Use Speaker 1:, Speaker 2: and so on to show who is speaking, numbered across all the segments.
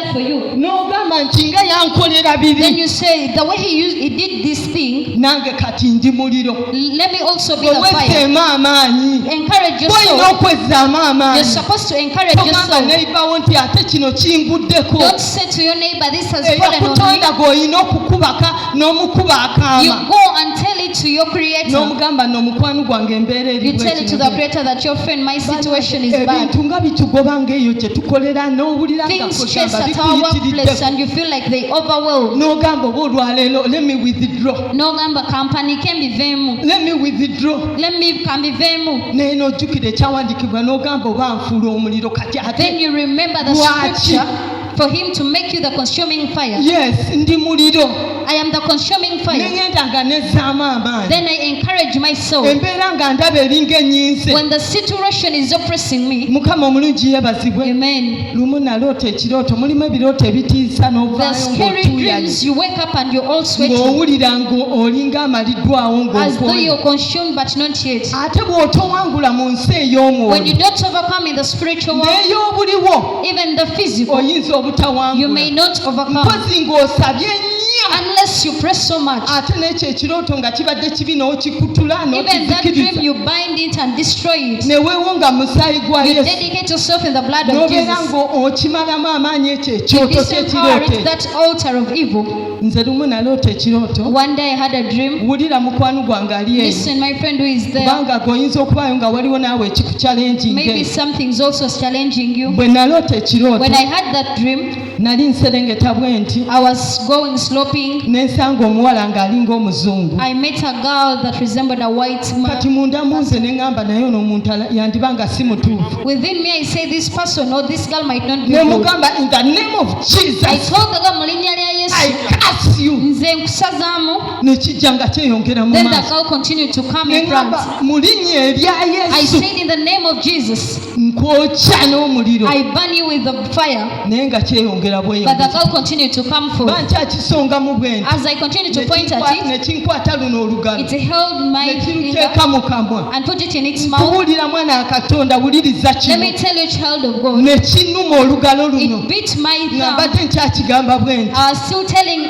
Speaker 1: that for you.
Speaker 2: N'ogamba nti nga yankolera bibi.
Speaker 1: Then you say, the way he did this thing,
Speaker 2: nange kati ndi muliro.
Speaker 1: let me also be the fire.
Speaker 2: Weweseemu amaanyi.
Speaker 1: Encourage
Speaker 2: Olina
Speaker 1: yourself.
Speaker 2: okwezzaamu amaanyi.
Speaker 1: You're supposed to encourage
Speaker 2: Togamba
Speaker 1: yourself.
Speaker 2: neighbor nti ate kino kinguddeko.
Speaker 1: Don't say to your neighbor, this has fallen on
Speaker 2: Kutonda
Speaker 1: me.
Speaker 2: gw'olina okukubaka n'omukuba akaama.
Speaker 1: You go and tell it to your creator.
Speaker 2: N'omugamba n'omukwano gwange embeera eri.
Speaker 1: You tell it to the creator that your friend, my situation is bad.
Speaker 2: Ebintu nga bitugoba ng'eyo gye tukolera n'owulira nga
Speaker 1: Things chase
Speaker 2: kugamba
Speaker 1: at our workplace
Speaker 2: bikuyitiridde.
Speaker 1: and you feel like they overwhelm.
Speaker 2: N'ogamba oba olwaleero let me withdraw.
Speaker 1: N'ogamba kampani kembivemu.
Speaker 2: Let me withdraw.
Speaker 1: Let me kambivemu.
Speaker 2: Naye n'ojjukira ekyawandiikibwa n'ogamba oba nfuula omuliro kati ate.
Speaker 1: Then you remember the scripture for him to make you the consuming fire.
Speaker 2: Yes, ndi muliro.
Speaker 1: I am the consuming fire.
Speaker 2: Nengenda nga nezzaamu amaanyi.
Speaker 1: Then I encourage myself.
Speaker 2: Embeera nga ndaba eringa ennyinze.
Speaker 1: When the situation is oppressing me.
Speaker 2: Mukama omulungi yeebazibwe.
Speaker 1: Amen.
Speaker 2: Lumu naloota ekirooto, mulimu ebirooto ebitiisa
Speaker 1: The
Speaker 2: n'ovaayo
Speaker 1: scary dreams, you wake up and you're all sweating.
Speaker 2: ng'owulira ng'olinga amaliddwawo
Speaker 1: As though
Speaker 2: ng'okola.
Speaker 1: you're consumed but not yet.
Speaker 2: Ate bw'otowangula mu nsi
Speaker 1: When you
Speaker 2: ey'omwoyo
Speaker 1: don't overcome in the spiritual world,
Speaker 2: n'ey'obuliwo
Speaker 1: even the physical,
Speaker 2: oyinza
Speaker 1: you may
Speaker 2: obutawangula.
Speaker 1: not overcome
Speaker 2: Mpozi ng'osabye nnyo.
Speaker 1: unless you press so much.
Speaker 2: Ate n'ekyo ekirooto nga kibadde kibi n'okikutula
Speaker 1: Even that dream,
Speaker 2: n'okizikiriza.
Speaker 1: you bind it and destroy it.
Speaker 2: Ne weewonga musaayi gwa
Speaker 1: You
Speaker 2: Yesu.
Speaker 1: dedicate yourself in the blood of
Speaker 2: N'obeera
Speaker 1: Jesus.
Speaker 2: ng'okimalamu amaanyi ekyo
Speaker 1: You
Speaker 2: ekyoto
Speaker 1: disempower
Speaker 2: ky'ekirooto.
Speaker 1: it, that altar of evil.
Speaker 2: Nze lumu naloota ekirooto.
Speaker 1: One day I had a dream.
Speaker 2: Wulira mukwano gwange ali eyo.
Speaker 1: Listen, my friend who is there,
Speaker 2: Kubanga g'oyinza okubaayo nga waliwo naawe ekikuchallenging.
Speaker 1: maybe something's also challenging you.
Speaker 2: Bwe naloota ekirooto
Speaker 1: When I had that dream,
Speaker 2: nali nserengeta bwe nti
Speaker 1: I was going sloping.
Speaker 2: n'ensanga omuwala ng'alinga omuzungu.
Speaker 1: I met a girl that resembled a white
Speaker 2: Kati
Speaker 1: man.
Speaker 2: munda munze ne ŋŋamba naye ono omuntu yandiba nga si mutuufu.
Speaker 1: Within me, I say this person or this girl might not be
Speaker 2: Ne
Speaker 1: good.
Speaker 2: mugamba in the name of
Speaker 1: I
Speaker 2: Jesus
Speaker 1: told the girl mu linnya lya
Speaker 2: I
Speaker 1: Yesu,
Speaker 2: curse you.
Speaker 1: nze nkusazaamu.
Speaker 2: Ne kijja nga kyeyongera mu
Speaker 1: Then the
Speaker 2: maaso.
Speaker 1: girl continued to come
Speaker 2: Ne
Speaker 1: in front.
Speaker 2: ŋŋamba mu linnya erya
Speaker 1: I
Speaker 2: Yesu
Speaker 1: said, in the name of Jesus,
Speaker 2: nkwokya n'omuliro.
Speaker 1: I burn you with the fire.
Speaker 2: Naye nga kyeyongera
Speaker 1: But the
Speaker 2: bweyongera.
Speaker 1: girl continued to come forth.
Speaker 2: Bankyakisongamu bwe nti.
Speaker 1: As I continued to point at it,
Speaker 2: Ne kinkwata luno olugalo.
Speaker 1: it held my
Speaker 2: Ne
Speaker 1: finger
Speaker 2: kiruteeka mu kamwa.
Speaker 1: and put it in its mouth.
Speaker 2: Kubuulira mwana wa Katonda wuliriza
Speaker 1: Let
Speaker 2: kino.
Speaker 1: me tell you, child of God,
Speaker 2: Ne kinnuma olugalo luno.
Speaker 1: it beat my
Speaker 2: Nga
Speaker 1: thumb.
Speaker 2: mbadde nkyakigamba bwe nti.
Speaker 1: I was still telling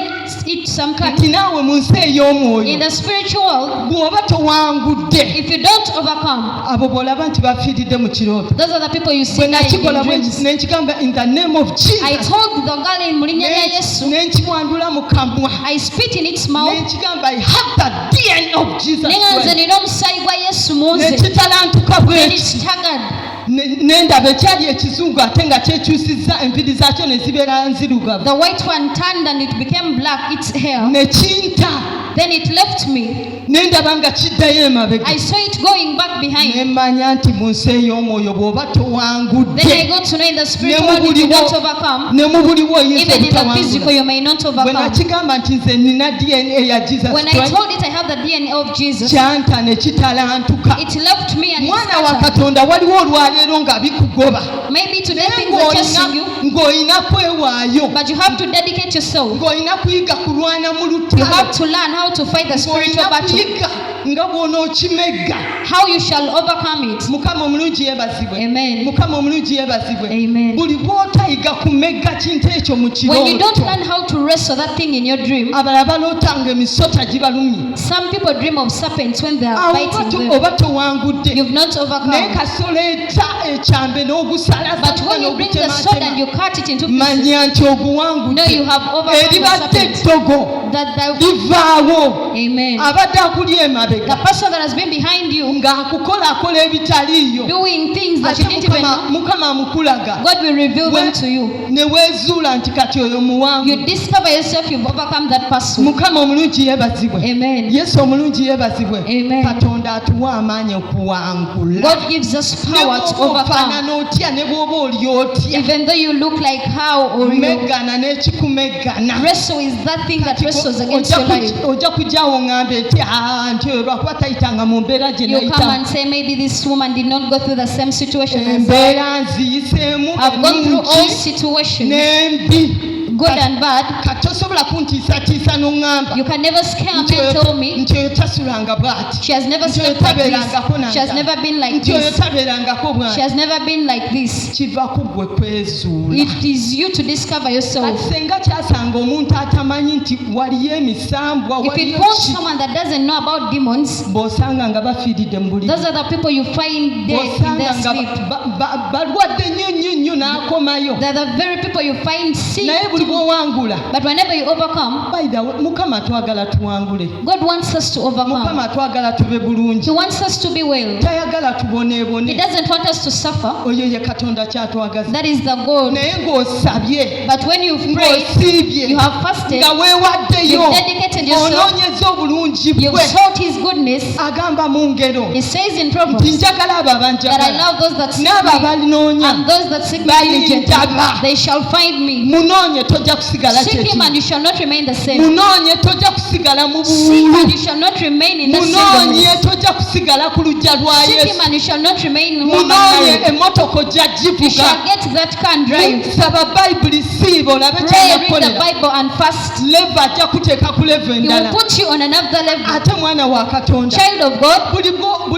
Speaker 1: it something.
Speaker 2: Kati naawe mu nsi
Speaker 1: In
Speaker 2: ey'omwoyo
Speaker 1: the spiritual world,
Speaker 2: bw'oba towangudde
Speaker 1: if you don't overcome,
Speaker 2: abo bw'olaba nti bafiiridde mu kirooto.
Speaker 1: those are the people you see
Speaker 2: Bwe
Speaker 1: dying
Speaker 2: nakikola
Speaker 1: in
Speaker 2: bwe
Speaker 1: dreams.
Speaker 2: ne nkigamba in the name of
Speaker 1: I
Speaker 2: Jesus.
Speaker 1: told the girl in mu linnya lya Yesu,
Speaker 2: Ne nkimwandula mu kamwa.
Speaker 1: I spit in its
Speaker 2: Ne
Speaker 1: mouth.
Speaker 2: nkigamba I have the DNA of Jesus
Speaker 1: Nenga nze
Speaker 2: Christ.
Speaker 1: nina omusaayi gwa Yesu mu
Speaker 2: Ne
Speaker 1: nze.
Speaker 2: kitalantuka bwe
Speaker 1: Then
Speaker 2: nti.
Speaker 1: it staggered.
Speaker 2: Ne ndaba ekyali ekizungu ate nga kyekyusizza enviiri zaakyo ne zibeera nzirugavu.
Speaker 1: The white one turned and it became black, its hair.
Speaker 2: Ne kinta.
Speaker 1: Then it left me.
Speaker 2: Ne ndaba nga kiddayo emabega.
Speaker 1: I saw it going back
Speaker 2: Ne
Speaker 1: behind.
Speaker 2: mmanya nti mu nsi ey'omwoyo bw'oba
Speaker 1: Then I
Speaker 2: towangudde.
Speaker 1: got to know in the spiritual world, if you don't overcome,
Speaker 2: Ne mu buliwo oyinza
Speaker 1: even in the physical,
Speaker 2: obutawangula.
Speaker 1: you may not
Speaker 2: Bwe
Speaker 1: overcome.
Speaker 2: nakigamba nti nze nina DNA ya Jesus
Speaker 1: When I
Speaker 2: Christ,
Speaker 1: told it I have the DNA of Jesus,
Speaker 2: kyanta ne kitalantuka.
Speaker 1: it left me and it
Speaker 2: Mwana wa
Speaker 1: scattered.
Speaker 2: Katonda waliwo olwaleero nga bikugoba.
Speaker 1: Maybe today
Speaker 2: Naye
Speaker 1: things are chasing you,
Speaker 2: ng'olina kwewaayo.
Speaker 1: but you have to dedicate yourself.
Speaker 2: Ng'olina kuyiga kulwana mu
Speaker 1: You have
Speaker 2: lutalo.
Speaker 1: to learn how to fight the spiritual
Speaker 2: Ng'olina
Speaker 1: battle,
Speaker 2: kuyiga nga bw'onookimegga.
Speaker 1: how you shall overcome it.
Speaker 2: Mukama omulungi yeebazibwe.
Speaker 1: Amen.
Speaker 2: Mukama omulungi yeebazibwe.
Speaker 1: Amen.
Speaker 2: Buli bw'otayiga kumegga kintu ekyo mu
Speaker 1: When you don't
Speaker 2: kirooto.
Speaker 1: learn how to wrestle that thing in your dream,
Speaker 2: Abalala balootanga emisota gibalumye.
Speaker 1: some people dream of serpents when they are
Speaker 2: Awo
Speaker 1: fighting them.
Speaker 2: oba towangudde.
Speaker 1: You've not
Speaker 2: Naye
Speaker 1: overcome.
Speaker 2: kasolo eta ekyambe n'ogusala
Speaker 1: But when you bring the sword and you cut it into pieces,
Speaker 2: manya nti
Speaker 1: no,
Speaker 2: oguwangudde.
Speaker 1: you have overcome the
Speaker 2: Eribadde
Speaker 1: serpent.
Speaker 2: eddogo
Speaker 1: That
Speaker 2: livaawo.
Speaker 1: Amen.
Speaker 2: Abadde akuli
Speaker 1: The
Speaker 2: emabega
Speaker 1: person that has been behind you
Speaker 2: ng'akukolakola ebitaliiyo.
Speaker 1: doing things that
Speaker 2: Ate
Speaker 1: you didn't even know,
Speaker 2: Mukama amukulaga.
Speaker 1: God will reveal them to you.
Speaker 2: Ne weezuula nti kati oyo muwangu.
Speaker 1: You discover yourself, you've overcome that person.
Speaker 2: Mukama omulungi yeebazibwe.
Speaker 1: Amen.
Speaker 2: Yesu omulungi yeebazibwe.
Speaker 1: Amen.
Speaker 2: Katonda atuwa amaanyi okuwangula.
Speaker 1: God gives us
Speaker 2: Ne
Speaker 1: power to
Speaker 2: bw'oba
Speaker 1: overcome.
Speaker 2: ofaanana otya ne bw'oba oli otya.
Speaker 1: Even though you look like how or you
Speaker 2: Meggana n'ekikumeggana.
Speaker 1: wrestle is that thing that wrestles against your life.
Speaker 2: Ojja kujjawo ŋŋambe nti nti oyo lwakuba tayitanga mu mbeera gye
Speaker 1: You come
Speaker 2: nayitamu.
Speaker 1: and say maybe this woman did not go through the same situation as I.
Speaker 2: Embeera nziyiseemu
Speaker 1: I've gone through all
Speaker 2: ennungi
Speaker 1: situations,
Speaker 2: n'embi.
Speaker 1: good and bad.
Speaker 2: Katosobola kuntiisatiisa n'oŋŋamba
Speaker 1: You can never scare me and tell me
Speaker 2: nti oyo tasulanga bw'ati,
Speaker 1: she has never
Speaker 2: nti oyo
Speaker 1: slept like
Speaker 2: tabeerangako
Speaker 1: this. She has never been like
Speaker 2: nti oyo
Speaker 1: this.
Speaker 2: tabeerangako
Speaker 1: She
Speaker 2: bw'ati.
Speaker 1: has never been like this.
Speaker 2: Kiva ku ggwe kwezuula.
Speaker 1: It is you to discover yourself.
Speaker 2: Kati senga kyasanga omuntu atamanyi nti waliyo emisambwa,
Speaker 1: If it
Speaker 2: waliyo
Speaker 1: wants
Speaker 2: ki,
Speaker 1: someone that doesn't know about demons,
Speaker 2: bw'osanga nga bafiiridde mu buliri,
Speaker 1: those are the people you find dead in their
Speaker 2: bw'osanga
Speaker 1: sleep.
Speaker 2: balwadde nnyo n'akomayo,
Speaker 1: They're the very people you find sick.
Speaker 2: naye buli bw'owangula,
Speaker 1: But whenever you overcome,
Speaker 2: by the way, Mukama twagala tuwangule,
Speaker 1: God wants us to overcome.
Speaker 2: Mukama twagala tube bulungi,
Speaker 1: He wants us to be well.
Speaker 2: tayagala
Speaker 1: He
Speaker 2: tuboneebone.
Speaker 1: doesn't want us to suffer.
Speaker 2: Oyo ye Katonda kyatwagaza.
Speaker 1: That is the goal.
Speaker 2: Naye ng'osabye,
Speaker 1: But when you've prayed,
Speaker 2: ng'osiibye,
Speaker 1: you have fasted,
Speaker 2: nga weewaddeyo,
Speaker 1: you've dedicated yourself,
Speaker 2: onoonyeza obulungi
Speaker 1: you've
Speaker 2: bwe,
Speaker 1: sought His goodness.
Speaker 2: agamba mu ngero
Speaker 1: He says in
Speaker 2: nti
Speaker 1: Proverbs
Speaker 2: njagala abo
Speaker 1: that I
Speaker 2: abanjagala
Speaker 1: love those that seek
Speaker 2: n'abo
Speaker 1: me,
Speaker 2: abalinoonya
Speaker 1: and those that seek me diligently,
Speaker 2: balindaba.
Speaker 1: they shall find me.
Speaker 2: Munoonye tojja kusigala
Speaker 1: Seek Him
Speaker 2: kyekimu.
Speaker 1: and you shall not remain the same.
Speaker 2: Munoonye tojja kusigala mu
Speaker 1: Seek and
Speaker 2: buwuulu.
Speaker 1: you shall not remain in the
Speaker 2: Munoonye
Speaker 1: singleness.
Speaker 2: tojja kusigala ku luggya lwa
Speaker 1: Seek Him
Speaker 2: Yesu.
Speaker 1: and you shall not remain in one
Speaker 2: Munoonye
Speaker 1: married.
Speaker 2: emmotoka ojja
Speaker 1: You
Speaker 2: givuga.
Speaker 1: shall get that car and drive.
Speaker 2: Saba Bayibuli siiba olabe
Speaker 1: Pray, read the
Speaker 2: kyanakolera.
Speaker 1: Bible and fast.
Speaker 2: Leva ajja kuteeka ku levo
Speaker 1: He will
Speaker 2: endala.
Speaker 1: put you on another level.
Speaker 2: Ate mwana wa Katonda,
Speaker 1: Child of God,
Speaker 2: buli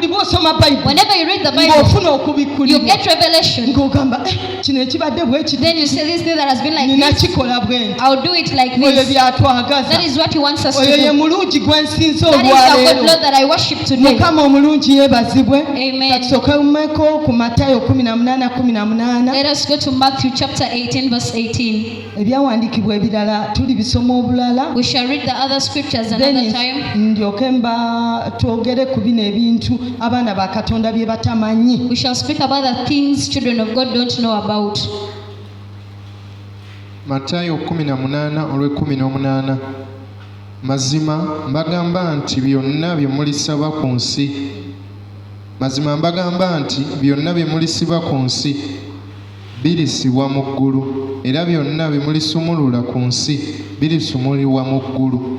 Speaker 2: bw'osoma Bayibuli
Speaker 1: whenever you read the Bible,
Speaker 2: ng'ofuna
Speaker 1: you
Speaker 2: okubikkulirwa,
Speaker 1: get revelation.
Speaker 2: ng'ogamba kino ekibadde bwe kiti,
Speaker 1: Then you say this thing that has been like
Speaker 2: nina
Speaker 1: this,
Speaker 2: kikola bwe nti.
Speaker 1: I'll do it like
Speaker 2: Oyo
Speaker 1: this.
Speaker 2: by'atwagaza.
Speaker 1: That is what He wants us to
Speaker 2: Oyo ye
Speaker 1: do.
Speaker 2: mulungi gwe nsinza
Speaker 1: That is the good
Speaker 2: olwaleero.
Speaker 1: Lord that I worship today.
Speaker 2: Mukama omulungi yeebazibwe.
Speaker 1: Amen.
Speaker 2: Katusokemeko ku Matayo 18:18.
Speaker 1: Let us go to Matthew chapter 18, verse 18.
Speaker 2: Ebyawandiikibwa ebirala tuli bisoma obulala.
Speaker 1: We shall read the other scriptures another
Speaker 2: Then
Speaker 1: time.
Speaker 2: ndyoke twogere ku bino ebintu abaana ba Katonda bye batamanyi.
Speaker 1: We shall speak about the things children of God don't know about.
Speaker 3: Matayo 18:18. Mazima mbagamba nti byonna bye mulisaba ku nsi, mazima mbagamba nti byonna bye mulisiba ku nsi birisibwa mu ggulu, era byonna bye mulisumulula ku nsi birisumulibwa mu ggulu.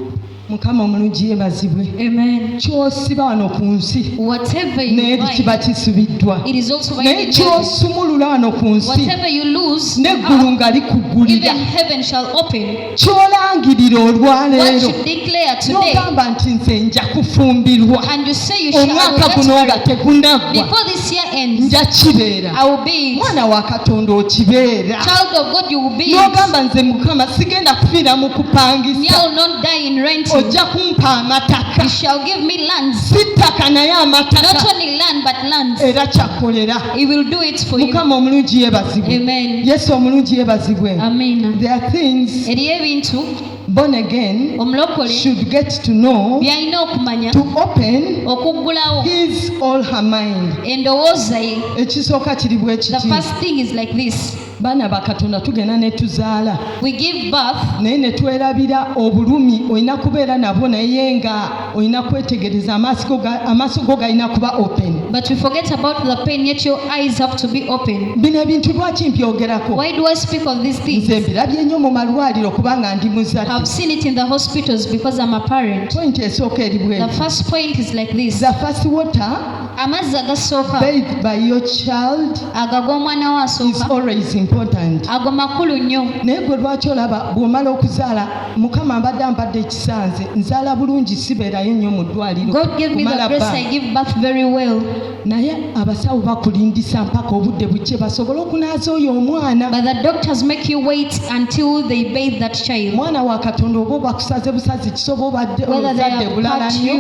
Speaker 2: Mukama omulungi yeebazibwe.
Speaker 1: Amen.
Speaker 2: Ky'osiba wano ku nsi
Speaker 1: Whatever you
Speaker 2: naye kiba
Speaker 1: find,
Speaker 2: kisubiddwa.
Speaker 1: it is also found
Speaker 2: Naye
Speaker 1: in heaven.
Speaker 2: ky'osumulula wano ku nsi
Speaker 1: Whatever you lose,
Speaker 2: n'eggulu nga likuggulira.
Speaker 1: even heaven shall open.
Speaker 2: Ky'olangirira
Speaker 1: What
Speaker 2: olwaleero
Speaker 1: you declare today,
Speaker 2: n'ogamba nti nze nja kufumbirwa,
Speaker 1: and you say you shall, I will
Speaker 2: omwaka
Speaker 1: get
Speaker 2: guno nga
Speaker 1: married.
Speaker 2: tegunaggwa,
Speaker 1: Before this year ends,
Speaker 2: nja kibeera.
Speaker 1: I will be it.
Speaker 2: Mwana wa Katonda okibeera.
Speaker 1: Child of God, you will be it.
Speaker 2: N'ogamba nze Mukama sigenda kufiira mu
Speaker 1: Me, I
Speaker 2: kupangisa,
Speaker 1: will not die in renting.
Speaker 2: ojja kumpa amataka,
Speaker 1: You shall give me lands.
Speaker 2: si ttaka naye
Speaker 1: Not
Speaker 2: amataka,
Speaker 1: only land, but lands.
Speaker 2: era kyakolera.
Speaker 1: He will do it for you.
Speaker 2: Mukama omulungi yeebazibwe.
Speaker 1: Amen.
Speaker 2: Yesu omulungi yeebazibwe.
Speaker 1: Amen.
Speaker 2: There are things
Speaker 1: Eriyo ebintu
Speaker 2: born again
Speaker 1: omulokole
Speaker 2: should get to know
Speaker 1: by'alina okumanya
Speaker 2: to open
Speaker 1: okuggulawo
Speaker 2: his or her mind.
Speaker 1: endowooza ye.
Speaker 2: Ekisooka kiri bwe
Speaker 1: The
Speaker 2: kiti,
Speaker 1: first thing is like this.
Speaker 2: baana ba Katonda tugenda ne tuzaala
Speaker 1: We give birth,
Speaker 2: naye ne twerabira obulumi olina kubeera nabwo, naye nga olina kwetegereza amaaso go galina kuba open.
Speaker 1: but we forget about the pain, yet your eyes have to be open.
Speaker 2: Bino ebintu lwaki mbyogerako?
Speaker 1: Why do I speak of these things?
Speaker 2: Nze mbirabye nnyo mu malwaliro kubanga ndi muzadde.
Speaker 1: I've seen it in the hospitals because I'm a parent.
Speaker 2: Point esooka eri
Speaker 1: The
Speaker 2: bweti.
Speaker 1: first point is like this.
Speaker 2: The first water
Speaker 1: Amazzi agasooka
Speaker 2: bathed by your child
Speaker 1: ago ag'omwana wo
Speaker 2: is
Speaker 1: asooka
Speaker 2: always important.
Speaker 1: ago makulu nnyo.
Speaker 2: Naye gwe lwaki olaba bw'omala okuzaala, Mukama mbadde ekisanze, nzaala bulungi sibeerayo nnyo mu ddwaliro
Speaker 1: God gave me the
Speaker 2: kumala
Speaker 1: grace,
Speaker 2: bbanga.
Speaker 1: I give birth very well.
Speaker 2: Naye abasawo bakulindisa mpaka obudde bukye basobole okunaaza oyo omwana.
Speaker 1: But the doctors make you wait until they bathe that child.
Speaker 2: Mwana wa Katonda oba bakusaze busazi kisoba obadde
Speaker 1: Whether they
Speaker 2: ozadde
Speaker 1: have
Speaker 2: bulala
Speaker 1: cut
Speaker 2: nnyo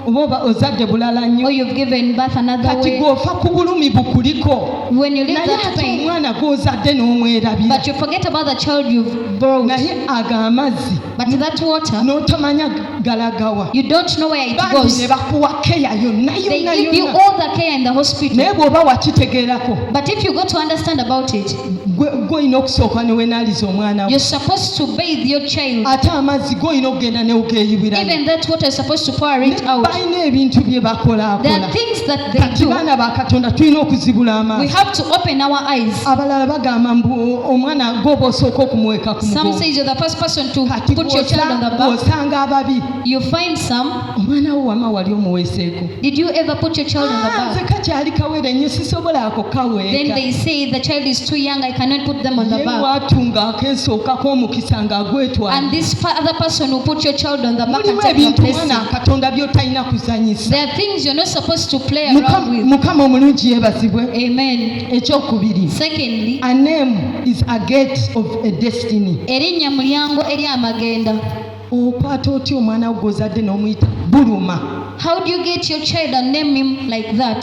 Speaker 1: you
Speaker 2: oba ozadde bulala
Speaker 1: or
Speaker 2: nnyo,
Speaker 1: you've given birth another
Speaker 2: kati
Speaker 1: way.
Speaker 2: gw'ofa ku bulumi bukuliko,
Speaker 1: When you leave
Speaker 2: naye
Speaker 1: that
Speaker 2: ate
Speaker 1: pain,
Speaker 2: omwana gw'ozadde n'omwerabira,
Speaker 1: but you forget about the child you've brought.
Speaker 2: naye ago amazzi
Speaker 1: But that water,
Speaker 2: n'otomanya galagawa,
Speaker 1: you don't know where it
Speaker 2: bambi
Speaker 1: goes.
Speaker 2: ne bakuwa keya yonna
Speaker 1: They
Speaker 2: yonna
Speaker 1: give you
Speaker 2: yonna.
Speaker 1: all the care in the hospital.
Speaker 2: Naye bw'oba wakitegeerako,
Speaker 1: But if you go to understand about it,
Speaker 2: gw'olina okusooka ne weenaaliza omwana wo,
Speaker 1: you're supposed to bathe your child.
Speaker 2: ate amazzi gw'olina okugenda ne ogeeyibiramu.
Speaker 1: Even that water is supposed to pour it out.
Speaker 2: Balina ebintu bye
Speaker 1: There are
Speaker 2: bakolaakola.
Speaker 1: things things that they
Speaker 2: kati
Speaker 1: do,
Speaker 2: baana ba katonda tulina okuzibula
Speaker 1: we
Speaker 2: amaaso.
Speaker 1: have to open our eyes.
Speaker 2: Abalala bagamba mbu omwana gwoba osooka okumuweka ku
Speaker 1: Some
Speaker 2: mugongo.
Speaker 1: say you're the first person to
Speaker 2: Kati
Speaker 1: put your child on the back.
Speaker 2: bw'osanga ababi
Speaker 1: You find some.
Speaker 2: omwana wo wama wali omuweeseeko.
Speaker 1: Did you ever put your child on the
Speaker 2: Nze
Speaker 1: back?
Speaker 2: kakyali kawere nnyo sisobola ako
Speaker 1: Then
Speaker 2: kaweeka.
Speaker 1: they say the child is too young, I cannot put them on the
Speaker 2: Ye
Speaker 1: back.
Speaker 2: waatunga akeesookako omukisa ng'agwetwala.
Speaker 1: And this other person who put your child on the back and
Speaker 2: Mulimu
Speaker 1: take your
Speaker 2: ebintu
Speaker 1: blessing.
Speaker 2: mwana katonda by'otalina kuzanyisa.
Speaker 1: There are things you're not supposed to play around with.
Speaker 2: Mukama omulungi yeebazibwe.
Speaker 1: Amen.
Speaker 2: Ekyokubiri,
Speaker 1: Secondly,
Speaker 2: a name is a gate of a destiny.
Speaker 1: erinnya mulyango eri amagenda.
Speaker 2: Okwata otya omwana wo gw'ozadde n'omuyita buluma
Speaker 1: How do you get your child and name him like that?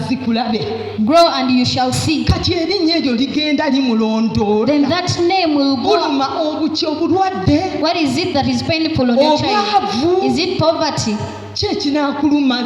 Speaker 2: zikulabe.
Speaker 1: Grow and you shall see.
Speaker 2: Kati erinnya eryo ligenda limulondoola.
Speaker 1: Then that name will go.
Speaker 2: Buluma obuki obulwadde
Speaker 1: What is it that is painful on your child?
Speaker 2: obwavu
Speaker 1: Is it poverty?
Speaker 2: ki ekinaakuluma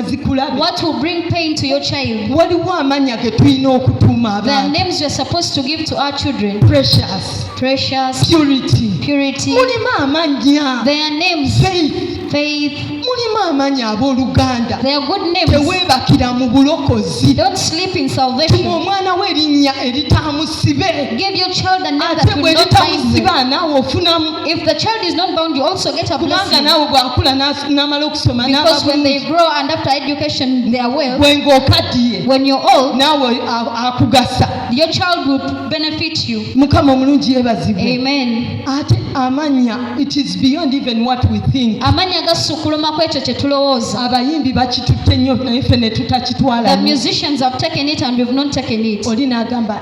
Speaker 2: zikulabe.
Speaker 1: What will bring pain to your child?
Speaker 2: Waliwo amannya ge tulina okutuuma
Speaker 1: There are
Speaker 2: abantu.
Speaker 1: names we're supposed to give to our children.
Speaker 2: Precious,
Speaker 1: Precious,
Speaker 2: purity,
Speaker 1: purity.
Speaker 2: mulimu amannya.
Speaker 1: They are names.
Speaker 2: Faith,
Speaker 1: Faith.
Speaker 2: mulimu amannya abooluganda.
Speaker 1: They are good names.
Speaker 2: Teweebakira mu bulokozi.
Speaker 1: Don't sleep in
Speaker 2: Tuma
Speaker 1: salvation.
Speaker 2: omwana we erinnya eritaamusibe.
Speaker 1: Give your child a name
Speaker 2: Ate
Speaker 1: that
Speaker 2: bwe
Speaker 1: will not bind
Speaker 2: litamusiba
Speaker 1: them.
Speaker 2: naawe ofunamu.
Speaker 1: If the child is not bound, you also get a
Speaker 2: Kubanga
Speaker 1: blessing.
Speaker 2: naawe bw'akula n'amala okusoma
Speaker 1: Because when they
Speaker 2: n'ababulungi.
Speaker 1: grow and after education they are well,
Speaker 2: Bwe ng'okaddiye
Speaker 1: when you're old,
Speaker 2: naawe akugasa.
Speaker 1: your child will benefit you.
Speaker 2: Mukama omulungi yeebazibwe.
Speaker 1: Amen.
Speaker 2: Ate amannya, it is beyond even what we think.
Speaker 1: Amannya gasukkuluma ku ekyo kye tulowooza.
Speaker 2: Abayimbi bakitutte nnyo naye ffe ne tutakitwala
Speaker 1: The
Speaker 2: nnyo.
Speaker 1: musicians have taken it and we've not taken it.
Speaker 2: Oli n'agamba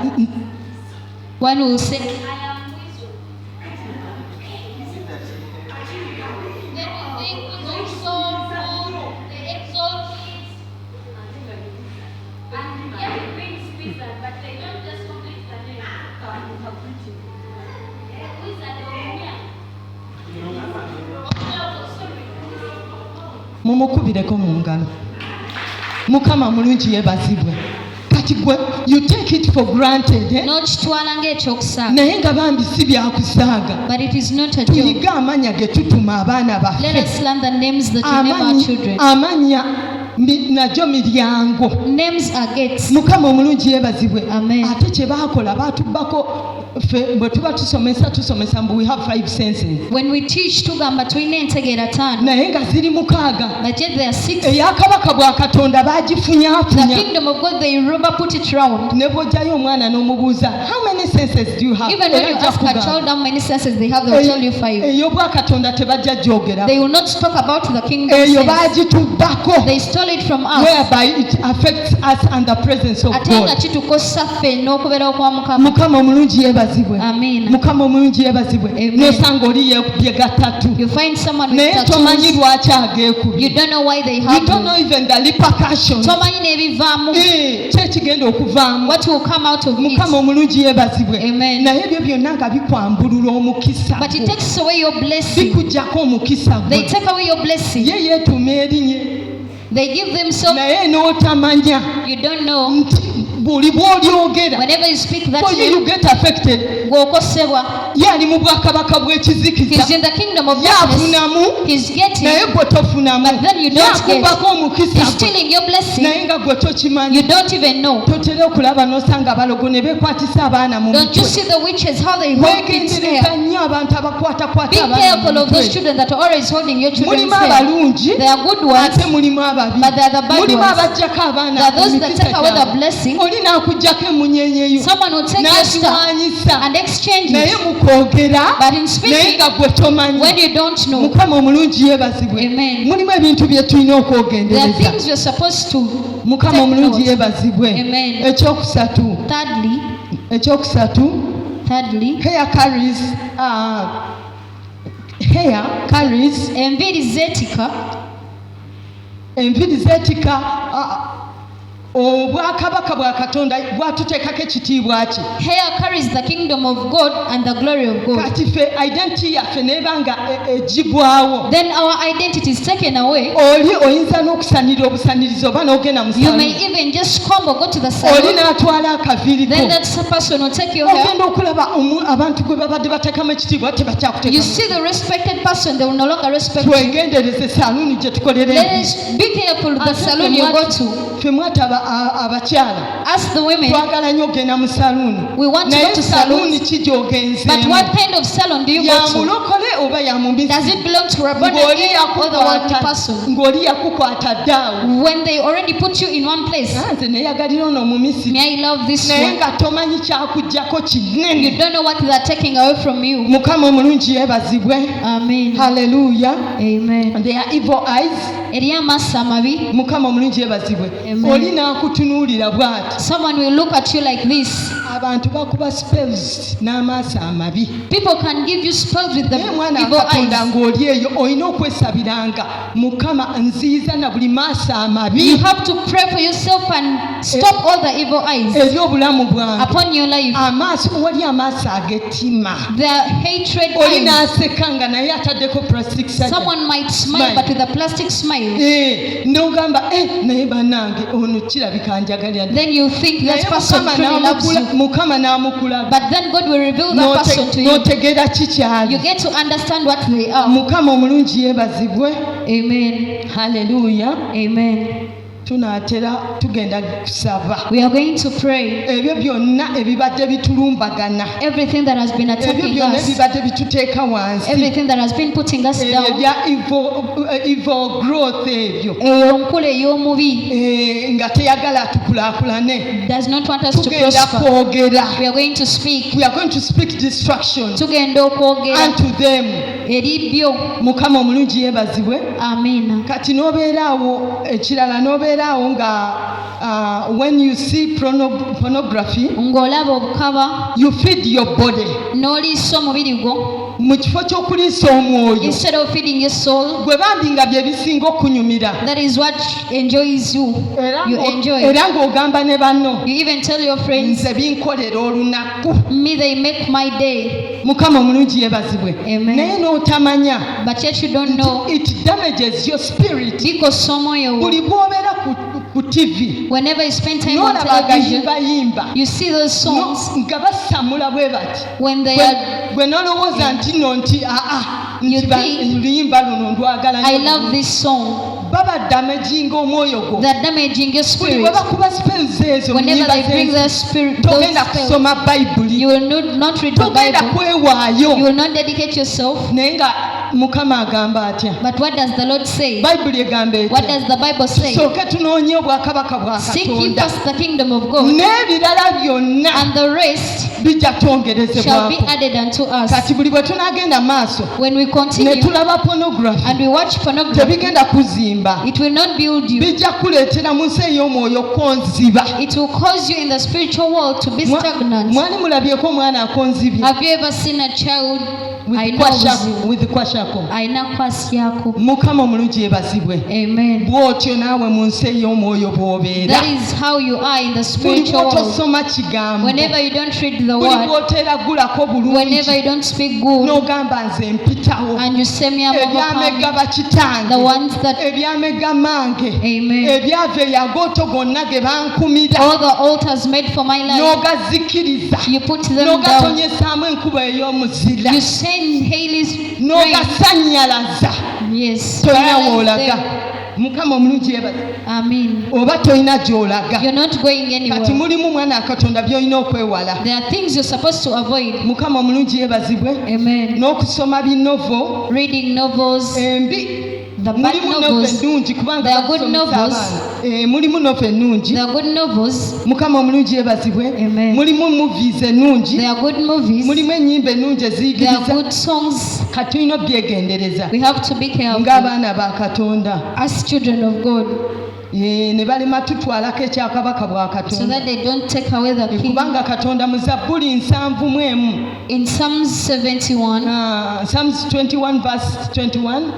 Speaker 1: One will say,
Speaker 2: mumukubireko mu ngalo. Mukama mulungi yeebazibwe. Kati gwe you take it for granted
Speaker 1: n'okitwala ng'ekyokusaaga.
Speaker 2: naye nga bambi si byakusaaga.
Speaker 1: But it is not a joke.
Speaker 2: Tuyiga amannya ge tutuma abaana
Speaker 1: Let
Speaker 2: baffe.
Speaker 1: us learn the names that we name our children.
Speaker 2: Amannya nagyo miryango.
Speaker 1: Names are gates.
Speaker 2: Mukama omulungi yeebazibwe.
Speaker 1: Amen.
Speaker 2: Ate kye baakola baatubbako ffe bwe tuba tusomesa mbu we have 5 senses
Speaker 1: When we teach tugamba tulina entegeera 5,
Speaker 2: naye nga ziri 6.
Speaker 1: but yet there are 6.
Speaker 2: eyakabaka bwa katonda
Speaker 1: The
Speaker 2: baagifunyaafunya.
Speaker 1: kingdom of God, they rubber put it round.
Speaker 2: Ne bw'ojjayo omwana n'omubuuza how many senses do you have?
Speaker 1: Even when you ask a child how many senses they have, they will tell you 5.
Speaker 2: ey'obwakatonda tebajja gyogera.
Speaker 1: They will not talk about the kingdom
Speaker 2: Eyo
Speaker 1: sense.
Speaker 2: baagitubbako
Speaker 1: They stole it from us.
Speaker 2: whereby it affects us and the presence of
Speaker 1: Ate nga
Speaker 2: God.
Speaker 1: kitukosa ffe n'okubeerawo kwa Mukama.
Speaker 2: Mukama omulungi yeebazibwe.
Speaker 1: Amen.
Speaker 2: Mukama omulungi yeebazibwe.
Speaker 1: Amen.
Speaker 2: N'osanga oli yeekubye gatatu
Speaker 1: You find someone with
Speaker 2: naye tomanyi
Speaker 1: tattoos.
Speaker 2: lwaki ageekubye.
Speaker 1: You don't know why they
Speaker 2: You
Speaker 1: have
Speaker 2: don't know
Speaker 1: them.
Speaker 2: even the repercussions.
Speaker 1: Tomanyi n'ebivaamu.
Speaker 2: Kyekigenda okuvaamu.
Speaker 1: What will come out of
Speaker 2: Mukama
Speaker 1: it.
Speaker 2: omulungi yeebazibwe.
Speaker 1: Amen.
Speaker 2: Naye ebyo byonna nga bikwambulula omukisa
Speaker 1: But it
Speaker 2: gwo.
Speaker 1: takes away your blessing.
Speaker 2: Bikuggyako omukisa
Speaker 1: They
Speaker 2: gwo.
Speaker 1: take away your blessing.
Speaker 2: Ye yeetuuma erinye
Speaker 1: They give themselves.
Speaker 2: naye n'otamanya
Speaker 1: You don't know.
Speaker 2: nti buli bw'olyogera
Speaker 1: Whenever you speak that
Speaker 2: for you
Speaker 1: name,
Speaker 2: you get affected.
Speaker 1: gw'okosebwa.
Speaker 2: Ye ali mu bwakabaka bw'ekizikiza.
Speaker 1: He's in the kingdom of darkness.
Speaker 2: Yaafunamu
Speaker 1: He's getting.
Speaker 2: naye gwe tofunamu.
Speaker 1: But then you don't get.
Speaker 2: Yaakubako omukisa
Speaker 1: He's
Speaker 2: gwe
Speaker 1: stealing your blessing.
Speaker 2: naye nga gwe tokimanyi.
Speaker 1: You don't even know.
Speaker 2: Totera okulaba n'osanga abalogo ne beekwatisa abaana mu
Speaker 1: Don't you
Speaker 2: mutwe.
Speaker 1: see the witches, how they hold kids'
Speaker 2: Weegendereza
Speaker 1: hair?
Speaker 2: nnyo abantu abakwatakwata
Speaker 1: Be
Speaker 2: abaana
Speaker 1: careful
Speaker 2: mu
Speaker 1: of those
Speaker 2: mutwe.
Speaker 1: children that are always holding your children's
Speaker 2: Mulimu
Speaker 1: hair.
Speaker 2: abalungi
Speaker 1: They are good ones,
Speaker 2: ate mulimu ababi.
Speaker 1: but they are the bad
Speaker 2: Mulimu
Speaker 1: ones.
Speaker 2: abaggyako abaana
Speaker 1: There are those that
Speaker 2: emikisa
Speaker 1: take away the
Speaker 2: gyabwe.
Speaker 1: blessing.
Speaker 2: Oli n'akuggyako emunyenyeyo
Speaker 1: Someone will take your stuff
Speaker 2: n'agiwaanyisa
Speaker 1: and exchange
Speaker 2: naye
Speaker 1: it.
Speaker 2: mu kwogera
Speaker 1: But in
Speaker 2: naye
Speaker 1: speaking,
Speaker 2: nga gwe tomanyi.
Speaker 1: when you don't know,
Speaker 2: Mukama omulungi yeebazibwe.
Speaker 1: Amen.
Speaker 2: Mulimu ebintu bye tulina
Speaker 1: there are
Speaker 2: okwogendereza.
Speaker 1: things you're supposed to.
Speaker 2: Mukama
Speaker 1: take
Speaker 2: omulungi
Speaker 1: note.
Speaker 2: yeebazibwe.
Speaker 1: Amen.
Speaker 2: Ekyokusatu
Speaker 1: Thirdly,
Speaker 2: hair carries
Speaker 1: enviri zeetika.
Speaker 2: enviri zeetika obwakabaka bwa katonda bwatuteekako ekitiibwa ki.
Speaker 1: Hair carries the kingdom of God and the glory of God.
Speaker 2: Kati ffe identity yaffe neeba nga egibwawo.
Speaker 1: Then our identity is taken away.
Speaker 2: Oli oyinza n'okusanira obusanirizo oba n'ogenda mu
Speaker 1: You
Speaker 2: salon.
Speaker 1: may even just comb or go to the
Speaker 2: Oli
Speaker 1: salon.
Speaker 2: n'atwala akaviiriko.
Speaker 1: Then that person will take your hair.
Speaker 2: Ogenda okulaba abantu gwe babadde bateekamu ekitiibwa
Speaker 1: You
Speaker 2: tebakyakuteekamu.
Speaker 1: see the respected person, they will no longer respect you.
Speaker 2: Twegendereze saluuni gye tukolera
Speaker 1: Let
Speaker 2: ebi.
Speaker 1: us be careful with the salon you go to.
Speaker 2: Ffe mwata abakyala
Speaker 1: Ask the women,
Speaker 2: twagala nnyo ogenda mu saluuni.
Speaker 1: we want to go
Speaker 2: Naye
Speaker 1: to
Speaker 2: saluuni
Speaker 1: salons.
Speaker 2: ki gy'ogenzeemu?
Speaker 1: But what kind of salon do you
Speaker 2: Ya
Speaker 1: go to?
Speaker 2: mulokole oba ya mubisi?
Speaker 1: Does it belong to a born
Speaker 2: Ng'oli
Speaker 1: again or the worldly person?
Speaker 2: ng'oli yakukwata ddaawo.
Speaker 1: When they already put you in one place,
Speaker 2: Nze neeyagalira ono omumisi.
Speaker 1: may I love this
Speaker 2: Naye
Speaker 1: one?
Speaker 2: nga tomanyi kyakuggyako
Speaker 1: You
Speaker 2: kinene.
Speaker 1: don't know what they are taking away from you.
Speaker 2: Mukama omulungi yeebazibwe.
Speaker 1: Amen.
Speaker 2: Haleluya.
Speaker 1: Amen.
Speaker 2: They are evil eyes.
Speaker 1: Eri amaaso amabi.
Speaker 2: Mukama omulungi yeebazibwe.
Speaker 1: Amen.
Speaker 2: Oli n'akutunuulira bw'ati.
Speaker 1: Someone will look at you like this.
Speaker 2: Abantu bakuba spells n'amaaso amabi.
Speaker 1: People can give you spells with the
Speaker 2: Naye mwana
Speaker 1: evil
Speaker 2: Katonda
Speaker 1: eyes.
Speaker 2: ng'oli eyo olina okwesabiranga Mukama nziiza na buli maaso
Speaker 1: You
Speaker 2: amabi
Speaker 1: have to pray for yourself and stop all the evil eyes
Speaker 2: eri obulamu bwange.
Speaker 1: upon your life.
Speaker 2: Amaaso wali amaaso ag'ettima.
Speaker 1: The hatred
Speaker 2: Oli
Speaker 1: eyes.
Speaker 2: n'asekanga naye ataddeko plastic surgery.
Speaker 1: Someone might smile, but with a plastic smile.
Speaker 2: N'ogamba naye bannange ono kirabika njagalira.
Speaker 1: Then you think
Speaker 2: Naye
Speaker 1: that person truly loves you.
Speaker 2: Mukama n'amukulaga.
Speaker 1: But then God will reveal that person to you.
Speaker 2: N'otegeera kikyali.
Speaker 1: You get to understand what they are.
Speaker 2: Mukama omulungi yeebazibwe.
Speaker 1: Amen.
Speaker 2: Haleluya.
Speaker 1: Amen.
Speaker 2: Tunaatera tugenda kusaba.
Speaker 1: We are going to pray.
Speaker 2: Ebyo byonna ebibadde bitulumbagana.
Speaker 1: Everything that has been
Speaker 2: Ebyo
Speaker 1: attacking
Speaker 2: byonna
Speaker 1: us,
Speaker 2: ebibadde bituteeka wansi.
Speaker 1: everything that has been putting us
Speaker 2: Ebyo
Speaker 1: down,
Speaker 2: ebya evil growth ebyo.
Speaker 1: eyo nkula ey'omubi,
Speaker 2: Nga teyagala atukulaakulane.
Speaker 1: does not want us to
Speaker 2: Tugenda
Speaker 1: prosper.
Speaker 2: kwogera.
Speaker 1: We are going to speak.
Speaker 2: We are going to speak destruction
Speaker 1: Tugenda okwogera
Speaker 2: unto them.
Speaker 1: eri byo.
Speaker 2: Mukama omulungi yeebazibwe.
Speaker 1: Amen.
Speaker 2: Kati n'obeeraawo ekirala n'obeeraawo nga when you see pornography
Speaker 1: Ng'olaba obukaba
Speaker 2: you feed your body.
Speaker 1: n'oliisa omubiri gwo,
Speaker 2: Mu kifo ky'okuliisa omwoyo
Speaker 1: instead of feeding your soul,
Speaker 2: gwe bambi nga bye bisinga okunyumira.
Speaker 1: that is what enjoys you. You enjoy it.
Speaker 2: Era ng'ogamba ne banno
Speaker 1: You even tell your friends,
Speaker 2: nze binkolera olunaku.
Speaker 1: me they make my day.
Speaker 2: Mukama omulungi yeebazibwe.
Speaker 1: Amen.
Speaker 2: Naye n'otamanya
Speaker 1: But yet you don't know.
Speaker 2: it damages your spirit.
Speaker 1: Because omwoyo wo,
Speaker 2: Buli bw'obeera ku TV
Speaker 1: whenever you spend time on
Speaker 2: n'olaba
Speaker 1: television,
Speaker 2: agayimbayimba
Speaker 1: you see those songs
Speaker 2: nga basamula bwe bati.
Speaker 1: when they are,
Speaker 2: Gwe n'olowooza nti nno nti
Speaker 1: You
Speaker 2: nti
Speaker 1: think,
Speaker 2: luyimba luno ndwagala
Speaker 1: I
Speaker 2: nnyo.
Speaker 1: love this song.
Speaker 2: Baba damaging omwoyo gwo.
Speaker 1: They're damaging your
Speaker 2: Buli
Speaker 1: spirit.
Speaker 2: bwe bakuba spells ezo
Speaker 1: Whenever
Speaker 2: nnyimba
Speaker 1: they bring
Speaker 2: zezo,
Speaker 1: their spirit, those
Speaker 2: togenda
Speaker 1: spells,
Speaker 2: kusoma bayibuli.
Speaker 1: you will not read the
Speaker 2: Togenda
Speaker 1: Bible.
Speaker 2: kwewaayo.
Speaker 1: You will not dedicate yourself.
Speaker 2: Naye nga Mukama agamba atya?
Speaker 1: But what does the Lord say?
Speaker 2: Bayibuli egamba
Speaker 1: What
Speaker 2: etya?
Speaker 1: does the Bible say?
Speaker 2: Tusooke tunoonye obwakabaka bwa
Speaker 1: Seek ye
Speaker 2: Katonda.
Speaker 1: first the kingdom of God,
Speaker 2: N'ebirala byonna
Speaker 1: and the rest
Speaker 2: bijja
Speaker 1: shall be
Speaker 2: twongerezebwako.
Speaker 1: added unto us.
Speaker 2: Kati buli bwe tunaagenda maaso
Speaker 1: When we
Speaker 2: ne
Speaker 1: continue
Speaker 2: tulaba pornography
Speaker 1: and we watch pornography,
Speaker 2: tebigenda kuzimba.
Speaker 1: it will not build you.
Speaker 2: Bijja kuleetera mu nsi ey'omwoyo konziba.
Speaker 1: It will cause you in the spiritual world to be stagnant.
Speaker 2: Mwali mulabyeko omwana akonzibye
Speaker 1: Have you ever seen a child? I
Speaker 2: with
Speaker 1: know you.
Speaker 2: with kwashako.
Speaker 1: Aina kwasi yako.
Speaker 2: Mukama omulungi yeebazibwe.
Speaker 1: Amen.
Speaker 2: Bw'otyo naawe mu nsi ey'omwoyo bw'obeera.
Speaker 1: That is how you are in the
Speaker 2: Buli
Speaker 1: spiritual world.
Speaker 2: bw'otosoma kigambo.
Speaker 1: Whenever you don't read the
Speaker 2: Buli
Speaker 1: word,
Speaker 2: bw'oteeragulako
Speaker 1: whenever
Speaker 2: bulungi.
Speaker 1: you don't speak good,
Speaker 2: N'ogamba nze mpitawo.
Speaker 1: and you say me I'm
Speaker 2: Ebyamegga
Speaker 1: overcome,
Speaker 2: bakitange.
Speaker 1: the ones that,
Speaker 2: Ebyamegga mange.
Speaker 1: amen.
Speaker 2: Ebyava eyagooto gonna ge bankumira.
Speaker 1: All the altars made for my life,
Speaker 2: N'ogazikiriza.
Speaker 1: you put them down.
Speaker 2: N'ogatonyesaamu enkuba ey'omuzira.
Speaker 1: You send Haley's rain.
Speaker 2: N'ogasannyalaza.
Speaker 1: Yes.
Speaker 2: Tolina
Speaker 1: Paralyze
Speaker 2: w'olaga.
Speaker 1: them.
Speaker 2: Mukama omulungi yeebaza.
Speaker 1: Amen.
Speaker 2: Oba tolina gy'olaga.
Speaker 1: You're not going
Speaker 2: Kati
Speaker 1: anywhere.
Speaker 2: mulimu mwana Katonda by'olina okwewala.
Speaker 1: There are things you're supposed to avoid.
Speaker 2: Mukama omulungi yeebazibwe.
Speaker 1: Amen.
Speaker 2: N'okusoma binovo
Speaker 1: Reading novels,
Speaker 2: embi.
Speaker 1: the bad
Speaker 2: Mulimu novo
Speaker 1: novels.
Speaker 2: ennungi kubanga
Speaker 1: They are good
Speaker 2: basomesa
Speaker 1: novels.
Speaker 2: abaana. Mulimu novo ennungi.
Speaker 1: They are good novels.
Speaker 2: Mukama omulungi yeebazibwe.
Speaker 1: Amen.
Speaker 2: Mulimu movies ennungi.
Speaker 1: They are good movies.
Speaker 2: Mulimu ennyimba ennungi
Speaker 1: They are
Speaker 2: eziyigiriza.
Speaker 1: good songs.
Speaker 2: Kati tulina obyegendereza
Speaker 1: We have to be careful
Speaker 2: ng'abaana ba Katonda.
Speaker 1: as children of God.
Speaker 2: ne balema tutwalako ekyakabaka bwa
Speaker 1: so
Speaker 2: Katonda
Speaker 1: that they don't take away the king.
Speaker 2: kubanga Katonda mu Zabbuli 71
Speaker 1: In Psalms 71,
Speaker 2: Psalms 21 verse 21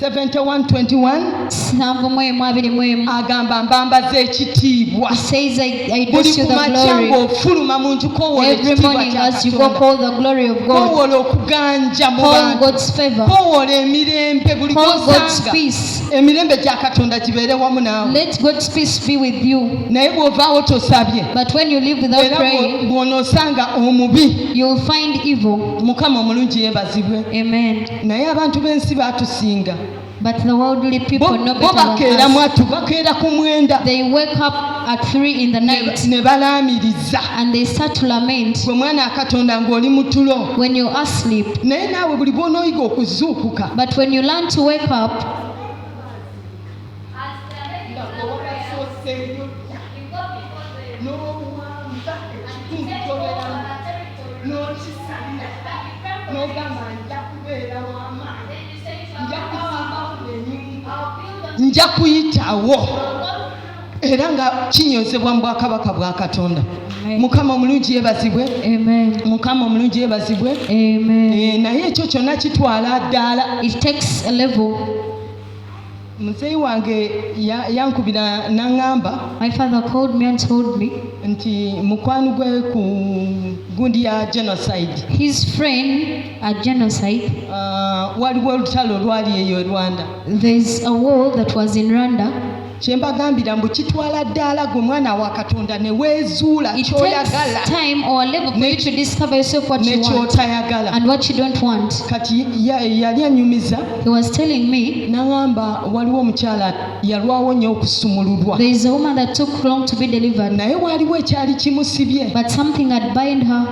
Speaker 2: 71:21 agamba mbambaza ekitiibwa
Speaker 1: it says, I do
Speaker 2: buli
Speaker 1: you
Speaker 2: ku
Speaker 1: the
Speaker 2: makya
Speaker 1: glory.
Speaker 2: ng'ofuluma mu nju kowoola
Speaker 1: Every
Speaker 2: ekitiibwa
Speaker 1: morning
Speaker 2: kya
Speaker 1: as you go,
Speaker 2: Katonda
Speaker 1: call the glory of God.
Speaker 2: kowoola okuganja mu
Speaker 1: Call
Speaker 2: bantu
Speaker 1: God's favor.
Speaker 2: kowoola emirembe buli
Speaker 1: Call God's
Speaker 2: gyosanga
Speaker 1: peace.
Speaker 2: emirembe gya Katonda gibeere wamu naawe
Speaker 1: Let God's peace be with you.
Speaker 2: naye bw'ovaawo tosabye
Speaker 1: But when you live without
Speaker 2: era
Speaker 1: praying,
Speaker 2: bw'onoosanga omubi
Speaker 1: you'll find evil.
Speaker 2: Mukama omulungi yeebazibwe
Speaker 1: Amen.
Speaker 2: naye abantu b'ensi baatusinga
Speaker 1: But the worldly people know
Speaker 2: bo
Speaker 1: better
Speaker 2: bakeera
Speaker 1: than us.
Speaker 2: mwatu bakeera ku mwenda
Speaker 1: They wake up at 3 in the night
Speaker 2: ne balaamiriza
Speaker 1: and they start to lament
Speaker 2: gwe mwana wa Katonda ng'oli mu tulo
Speaker 1: when you're asleep.
Speaker 2: naye naawe buli bw'onooyiga okuzuukuka
Speaker 1: But when you learn to wake up,
Speaker 2: nja kuyitawo era nga kinyozebwa mu bwakabaka bwa Katonda. Mukama omulungi yeebazibwe.
Speaker 1: amen.
Speaker 2: Mukama omulungi yeebazibwe.
Speaker 1: Amen.
Speaker 2: Naye ekyo kyonna kitwala ddala.
Speaker 1: It takes a level.
Speaker 2: Muzeeyi wange yankubira n'aŋŋamba
Speaker 1: My father called me and told me
Speaker 2: nti mukwano gwe ku gundi ya genocide
Speaker 1: his friend at genocide,
Speaker 2: waliwo olutalo lwali eyo e Rwanda.
Speaker 1: there's a war that was in Rwanda.
Speaker 2: Kye mbagambira mbu kitwala ddala gwe mwana wa Katonda ne weezuula
Speaker 1: It
Speaker 2: ky'oyagala
Speaker 1: takes time or a level for you to discover yourself what you
Speaker 2: ne
Speaker 1: want
Speaker 2: ky'otayagala.
Speaker 1: and what you don't want.
Speaker 2: Kati yali anyumiza
Speaker 1: He was telling me
Speaker 2: n'aŋŋamba waliwo omukyala yalwawo nnyo okusumululwa
Speaker 1: there is a woman that took long to be delivered,
Speaker 2: naye waliwo ekyali kimusibye.
Speaker 1: but something had bind her.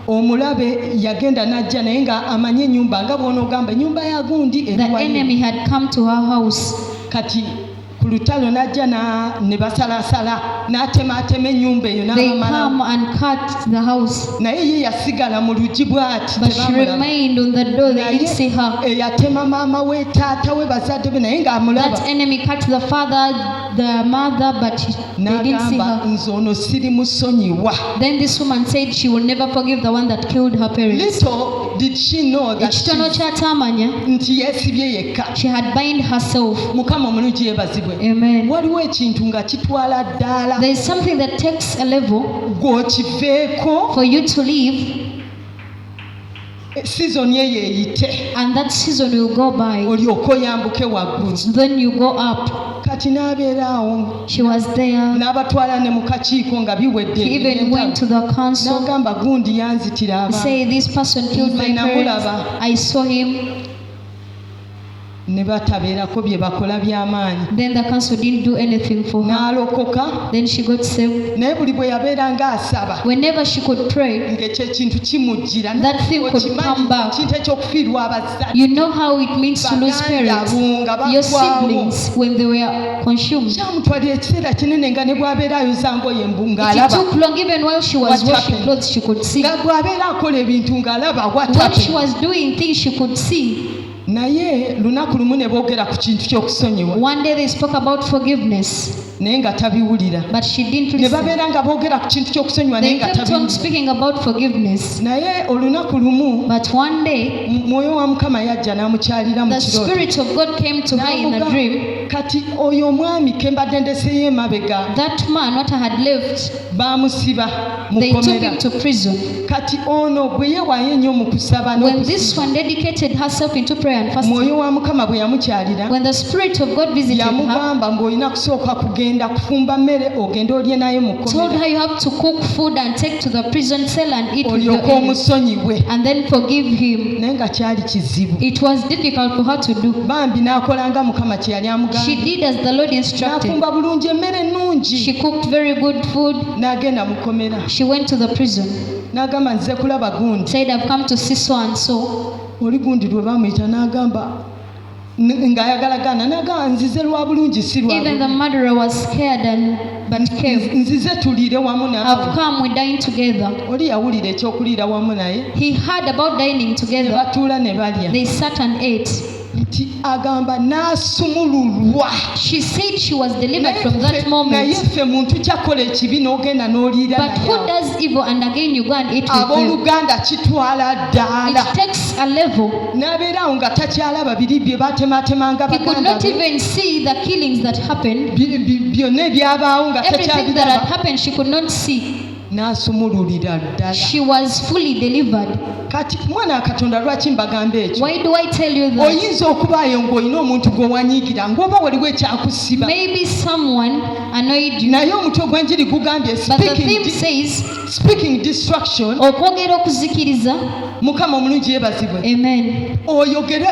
Speaker 2: Omulabe yagenda n'ajja naye nga amanye ennyumba nga bw'onoogamba ennyumba ya gundi
Speaker 1: The
Speaker 2: eri wali.
Speaker 1: enemy had come to her house.
Speaker 2: Kati ku lutalo n'ajja ne basalasala n'atemaatema ennyumba eyo
Speaker 1: They
Speaker 2: n'abamala
Speaker 1: come and cut the house,
Speaker 2: naye ye yasigala mu luggi bw'ati
Speaker 1: but she
Speaker 2: tebamulaba.
Speaker 1: remained on the door. They didn't see her.
Speaker 2: Eyatema maama we taata we bazadde be naye ng'amulaba
Speaker 1: That enemy cut the father, the mother, but they didn't see
Speaker 2: n'agamba
Speaker 1: her.
Speaker 2: nze ono siri musonyiwa.
Speaker 1: Then this woman said she will never forgive the one that killed her parents.
Speaker 2: Little did she know that
Speaker 1: Ekitono kyatamanya,
Speaker 2: nti yeesibye yekka.
Speaker 1: she had bind herself.
Speaker 2: Mukama omulungi yeebazibwe.
Speaker 1: Amen.
Speaker 2: Waliwo ekintu nga kitwala ddala
Speaker 1: There is something that takes a level
Speaker 2: gw'okiveeko
Speaker 1: for you to live,
Speaker 2: sizoni eyo eyite
Speaker 1: and that season will go by.
Speaker 2: olyoke oyambuke waggulu.
Speaker 1: Then you go up.
Speaker 2: Kati n'abeera awo
Speaker 1: She was there.
Speaker 2: n'abatwala ne mu kakiiko nga biwedde
Speaker 1: He even
Speaker 2: ebigenda.
Speaker 1: went to the council.
Speaker 2: n'agamba gundi yanzitira abantu
Speaker 1: Say this person killed my parents. I saw him.
Speaker 2: ne batabeerako bye bakola by'amaanyi
Speaker 1: Then the council didn't do anything for her.
Speaker 2: n'alokoka
Speaker 1: Then she got saved.
Speaker 2: naye buli bwe yabeera ng'asaba
Speaker 1: Whenever she could pray,
Speaker 2: ng'ekyo ekintu kimujjira
Speaker 1: That thing could come back.
Speaker 2: kintu ekyokufiirwa abazadde
Speaker 1: you know how it means to lose parents. Your siblings, when they were consumed.
Speaker 2: kyamutwalira ekiseera kinene nga ne bw'abeera ayoza ngoye mbu
Speaker 1: It
Speaker 2: ng'alaba
Speaker 1: took long, even while she was
Speaker 2: What
Speaker 1: washing
Speaker 2: happened?
Speaker 1: clothes, she could see.
Speaker 2: nga bw'abeera akola ebintu ng'alaba
Speaker 1: When she
Speaker 2: watape
Speaker 1: was doing things, she could see.
Speaker 2: naye lunaku lumu ne boogera ku kintu ky'okusonyiwa
Speaker 1: One day they spoke about forgiveness,
Speaker 2: naye nga tabiwulira
Speaker 1: but she didn't
Speaker 2: ne
Speaker 1: listen.
Speaker 2: babeera nga boogera ku kintu ky'okusonyiwa naye
Speaker 1: They
Speaker 2: nga
Speaker 1: kept on
Speaker 2: tabiwulira
Speaker 1: speaking about forgiveness.
Speaker 2: naye olunaku lumu
Speaker 1: But one day,
Speaker 2: mwoyo wa mukama yajja n'amukyalira mu
Speaker 1: the
Speaker 2: kirooto
Speaker 1: Spirit of God came to her in a
Speaker 2: N'amugamba,
Speaker 1: dream.
Speaker 2: kati oyo omwami ke mbadde ndeseyo emabega
Speaker 1: That man, what I had left,
Speaker 2: baamusiba mu
Speaker 1: they took
Speaker 2: kkomera
Speaker 1: him to prison.
Speaker 2: kati ono bwe yeewaayo ennyo mu kusaba
Speaker 1: When
Speaker 2: n'okusiba,
Speaker 1: this one dedicated herself into prayer and fasting,
Speaker 2: mwoyo wa mukama bwe yamukyalira
Speaker 1: when the Spirit of God visited her,
Speaker 2: yamugamba ng'olina kusooka kugenda kufumba mmere ogende olye naye mu
Speaker 1: told
Speaker 2: kkomera
Speaker 1: her you have to cook food and take to the prison cell and eat with your
Speaker 2: olyoke
Speaker 1: enemy,
Speaker 2: omusonyiwe
Speaker 1: and then forgive him.
Speaker 2: naye nga kyali kizibu
Speaker 1: It was difficult for her to do.
Speaker 2: bambi n'akola nga mukama kye yali
Speaker 1: She
Speaker 2: amugamba
Speaker 1: did as the Lord instructed.
Speaker 2: n'afumba bulungi emmere ennungi
Speaker 1: She cooked very good food.
Speaker 2: n'agenda mu kkomera
Speaker 1: She went to the prison,
Speaker 2: n'agamba nze kulaba gundi
Speaker 1: said, I've come to see so and so.
Speaker 2: oli gundi lwe baamuyita n'agamba ng'ayagala gaana n'agamba nzize lwa bulungi si lwa
Speaker 1: Even the
Speaker 2: bubi.
Speaker 1: murderer was scared but came.
Speaker 2: nzize tuliire wamu
Speaker 1: I've
Speaker 2: naawe
Speaker 1: come, we dine together.
Speaker 2: oli yawulira ekyokuliira wamu naye
Speaker 1: He heard about dining
Speaker 2: ne
Speaker 1: together.
Speaker 2: batuula ne balya
Speaker 1: They sat and ate.
Speaker 2: nti agamba n'asumululwa.
Speaker 1: She said she was delivered from that
Speaker 2: naye
Speaker 1: moment.
Speaker 2: ffe muntu kyakola ekibi n'ogenda n'oliira
Speaker 1: But who
Speaker 2: naye
Speaker 1: does evil and again you go and eat with them?
Speaker 2: abooluganda kitwala ddaala
Speaker 1: It takes a level.
Speaker 2: n'abeerawo nga takyalaba biri bye batemaatemanga
Speaker 1: He could
Speaker 2: baganda
Speaker 1: not
Speaker 2: be.
Speaker 1: even see the killings that happened.
Speaker 2: Byonna ebyabaawo nga
Speaker 1: Everything that had
Speaker 2: takyabiraba
Speaker 1: happened, she could not see.
Speaker 2: n'asumululira ddala.
Speaker 1: She was fully delivered.
Speaker 2: Kati mwana wa Katonda lwaki mbagamba ekyo?
Speaker 1: Why do I tell you that?
Speaker 2: Oyinza okubaayo ng'olina omuntu gw'owanyiigira ng'oba waliwo ekyakusiba
Speaker 1: Maybe someone annoyed you.
Speaker 2: naye omutwe gw'enjiri gugambye
Speaker 1: But the theme says,
Speaker 2: speaking destruction.
Speaker 1: okwogera okuzikiriza.
Speaker 2: Mukama omulungi yeebazibwe.
Speaker 1: Amen.
Speaker 2: Oyogere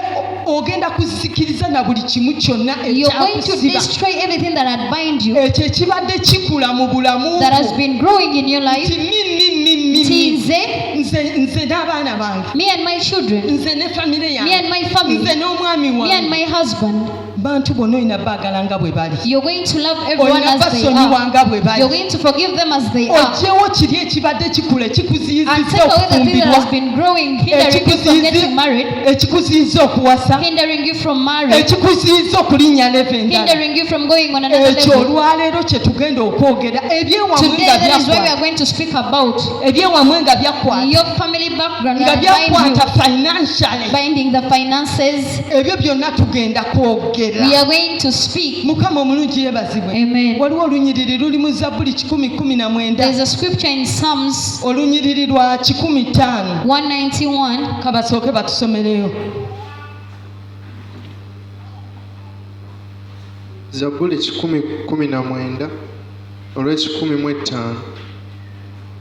Speaker 2: ogenda kuzikiriza na buli kimu kyonna
Speaker 1: You're going to
Speaker 2: ekyakusiba
Speaker 1: destroy everything that had bind you,
Speaker 2: ekyo ekibadde kikula mu bulamu
Speaker 1: that has been growing in your life.
Speaker 2: nze
Speaker 1: Tize,
Speaker 2: nze n'abaana bange
Speaker 1: me and my children,
Speaker 2: nze ne famire
Speaker 1: me
Speaker 2: yange
Speaker 1: and my family,
Speaker 2: nze n'omwami
Speaker 1: me and
Speaker 2: wange
Speaker 1: my husband.
Speaker 2: bantu bonna olina baagala nga bwe bali
Speaker 1: You're going to love everyone
Speaker 2: olina
Speaker 1: as they
Speaker 2: basonyiwa
Speaker 1: are.
Speaker 2: nga bwe bali
Speaker 1: You're going to forgive them as they are.
Speaker 2: ogyewo kiri ekibadde kikula
Speaker 1: And
Speaker 2: ekikuziyiziza
Speaker 1: take away the thing that has
Speaker 2: okufumbirwa
Speaker 1: been growing, hindering you from getting married,
Speaker 2: ekikuziyiza okuwasa
Speaker 1: hindering you from marriage,
Speaker 2: ekikuziyiza okulinnya leve endala
Speaker 1: hindering you from going on another
Speaker 2: ekyo
Speaker 1: level.
Speaker 2: olwaleero kye tugenda okwogera ebyewamwe
Speaker 1: Today,
Speaker 2: nga
Speaker 1: that is what we are
Speaker 2: byakwata
Speaker 1: going to speak about.
Speaker 2: ebyewamwe nga byakwata
Speaker 1: Your family background
Speaker 2: nga
Speaker 1: that bind
Speaker 2: byakwata
Speaker 1: you,
Speaker 2: financially
Speaker 1: binding the finances.
Speaker 2: ebyo byonna tugenda kwogera
Speaker 1: We are going to speak.
Speaker 2: mukama omulungi yeebazibwe
Speaker 1: Amen.
Speaker 2: waliwo olunyiriri luli mu zabbuli 119
Speaker 1: There is a scripture in Psalms
Speaker 2: olunyiriri lwa 15
Speaker 1: 191.
Speaker 2: kabasooke batusomereyo.
Speaker 3: Zabbuli 119 olw'ekikumi-mu-etaano.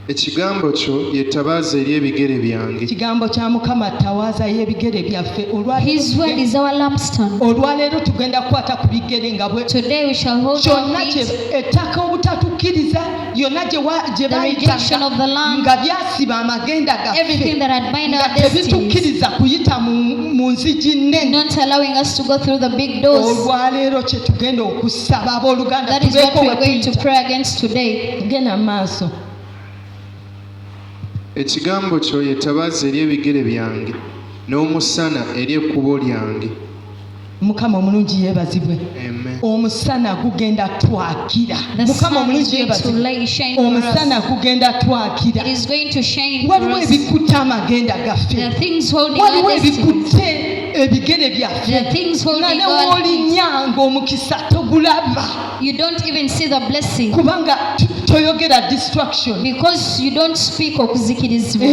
Speaker 3: Ekigambo kyo ye ttabaaza eri ebigere byange.
Speaker 2: Ekigambo kya Mukama ttawaaza y'ebigere byaffe.
Speaker 1: His word is our lampstand.
Speaker 2: Olwaleero tugenda kukwata ku bigere nga bwe
Speaker 1: Today we shall hold
Speaker 2: kyonna
Speaker 1: our feet.
Speaker 2: ettaka obutatukkiriza yonna gye
Speaker 1: The rejection of the land,
Speaker 2: nga byasiba amagenda
Speaker 1: everything
Speaker 2: gaffe
Speaker 1: that had bind
Speaker 2: nga
Speaker 1: our destinies,
Speaker 2: tebitukkiriza kuyita mu nzigi nnene.
Speaker 1: not allowing us to go through the big doors.
Speaker 2: Olwaleero kye tugenda okusaba abooluganda
Speaker 1: That is what we are going to
Speaker 2: tuyita.
Speaker 1: pray against today.
Speaker 2: Genda mu maaso.
Speaker 3: Ekigambo kyo ye ttabaaza eri ebigere byange n'omusana eri ekkubo lyange.
Speaker 2: Mukama omulungi yeebazibwe.
Speaker 3: Amen.
Speaker 2: Omusana gugenda twakira.
Speaker 1: The
Speaker 2: Mukama
Speaker 1: sun is
Speaker 2: omulungi
Speaker 1: going to
Speaker 2: yeebazibwe.
Speaker 1: light shine for
Speaker 2: Omusana
Speaker 1: us.
Speaker 2: gugenda twakira.
Speaker 1: It is going to shine for
Speaker 2: Waliwo
Speaker 1: us.
Speaker 2: ebikutte amagenda
Speaker 1: There
Speaker 2: gaffe.
Speaker 1: are things holding our
Speaker 2: Waliwo
Speaker 1: destinies.
Speaker 2: ebikutte ebigere
Speaker 1: There are
Speaker 2: byaffe.
Speaker 1: things
Speaker 2: Nga
Speaker 1: holding
Speaker 2: ne
Speaker 1: our feet.
Speaker 2: w'olinnya ng'omukisa togulaba
Speaker 1: You don't even see the blessing
Speaker 2: kubanga toyogera distraction.
Speaker 1: because you don't speak okuzikirizibwa.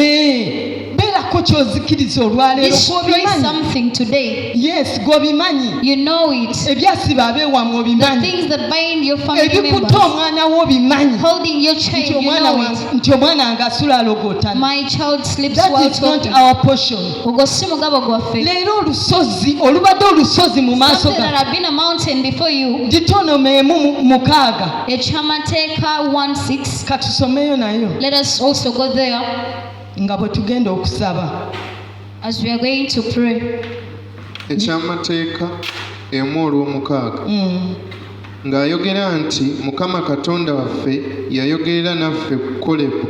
Speaker 2: Beerako ky'ozikiriza olwaleero
Speaker 1: Destroy
Speaker 2: gw'obimanyi.
Speaker 1: something today.
Speaker 2: Yes, gw'obimanyi.
Speaker 1: You know it.
Speaker 2: Ebyasiba abeewamwe
Speaker 1: The
Speaker 2: obimanyi.
Speaker 1: things that bind your family
Speaker 2: Ebikutte
Speaker 1: members,
Speaker 2: omwana wo obimanyi.
Speaker 1: holding your child,
Speaker 2: Nti
Speaker 1: you
Speaker 2: omwana
Speaker 1: know
Speaker 2: wange-
Speaker 1: it.
Speaker 2: nti omwana wange asula alogootana.
Speaker 1: My child sleeps
Speaker 2: That
Speaker 1: while
Speaker 2: is not
Speaker 1: talking.
Speaker 2: our portion.
Speaker 1: Ogwo si mugabo gwaffe.
Speaker 2: Leero olusozi olubadde olusozi mu maaso
Speaker 1: Something that
Speaker 2: ga
Speaker 1: had been a mountain before you.
Speaker 2: gitonomeemu mukaaga.
Speaker 1: Ekyamateeka 1:6.
Speaker 2: Katusomeyo nayo
Speaker 1: Let us also go there
Speaker 2: nga bwe tugenda okusaba.
Speaker 1: as we are going to pray.
Speaker 3: Ekyamateeka 1:6 ng'ayogera nti Mukama Katonda waffe yayogerera naffe ku Kolebu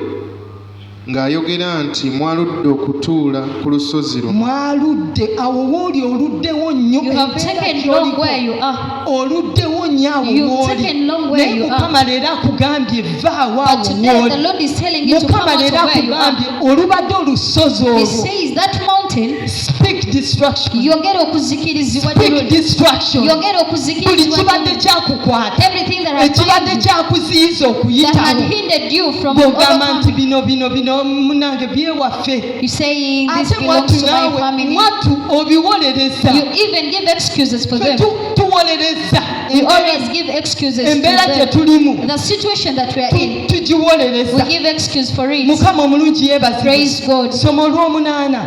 Speaker 3: ng'ayogera nti mwaludde okutuula ku lusozi luno.
Speaker 2: Mwaludde awo wooli oluddewo nnyo.
Speaker 1: You have
Speaker 2: embeera
Speaker 1: taken
Speaker 2: gy'oliko.
Speaker 1: long where you are.
Speaker 2: Oluddewo nnyo awo
Speaker 1: You've
Speaker 2: wooli.
Speaker 1: taken long where
Speaker 2: Naye
Speaker 1: you are.
Speaker 2: Mukama leero akugambye vaawo
Speaker 1: But
Speaker 2: awo
Speaker 1: today the
Speaker 2: wooli.
Speaker 1: Lord is telling you to come
Speaker 2: Mukama
Speaker 1: out
Speaker 2: leero
Speaker 1: of where you are.
Speaker 2: akugambye olubadde olusozi
Speaker 1: He
Speaker 2: olwo.
Speaker 1: says that mountain,
Speaker 2: Speak distraction.
Speaker 1: yogera okuzikirizibwa
Speaker 2: Speak
Speaker 1: gy'oli.
Speaker 2: distraction.
Speaker 1: Yogera
Speaker 2: Buli
Speaker 1: okuzikirizibwa
Speaker 2: kibadde
Speaker 1: gy'oli.
Speaker 2: kyakukwata.
Speaker 1: Everything that had
Speaker 2: Ekibadde
Speaker 1: bind you,
Speaker 2: kyakuziyiza
Speaker 1: that had
Speaker 2: okuyitawo.
Speaker 1: hindered you from
Speaker 2: Bw'ogamba nti
Speaker 1: overcoming.
Speaker 2: bino munange byewaffe.
Speaker 1: You're saying this
Speaker 2: Ate
Speaker 1: belongs
Speaker 2: mwatu
Speaker 1: to my
Speaker 2: naawe
Speaker 1: family.
Speaker 2: mwatu obiwolereza.
Speaker 1: You even give excuses for
Speaker 2: Ffe
Speaker 1: them.
Speaker 2: tuwolereza.
Speaker 1: We always give excuses to
Speaker 2: Embeera gye
Speaker 1: them.
Speaker 2: tulimu
Speaker 1: The situation that we are in, we
Speaker 2: tugiwolereza.
Speaker 1: give excuse for it.
Speaker 2: Mukama omulungi yeebazibwe.
Speaker 1: Praise God.
Speaker 2: Ssomo olw'omunaana.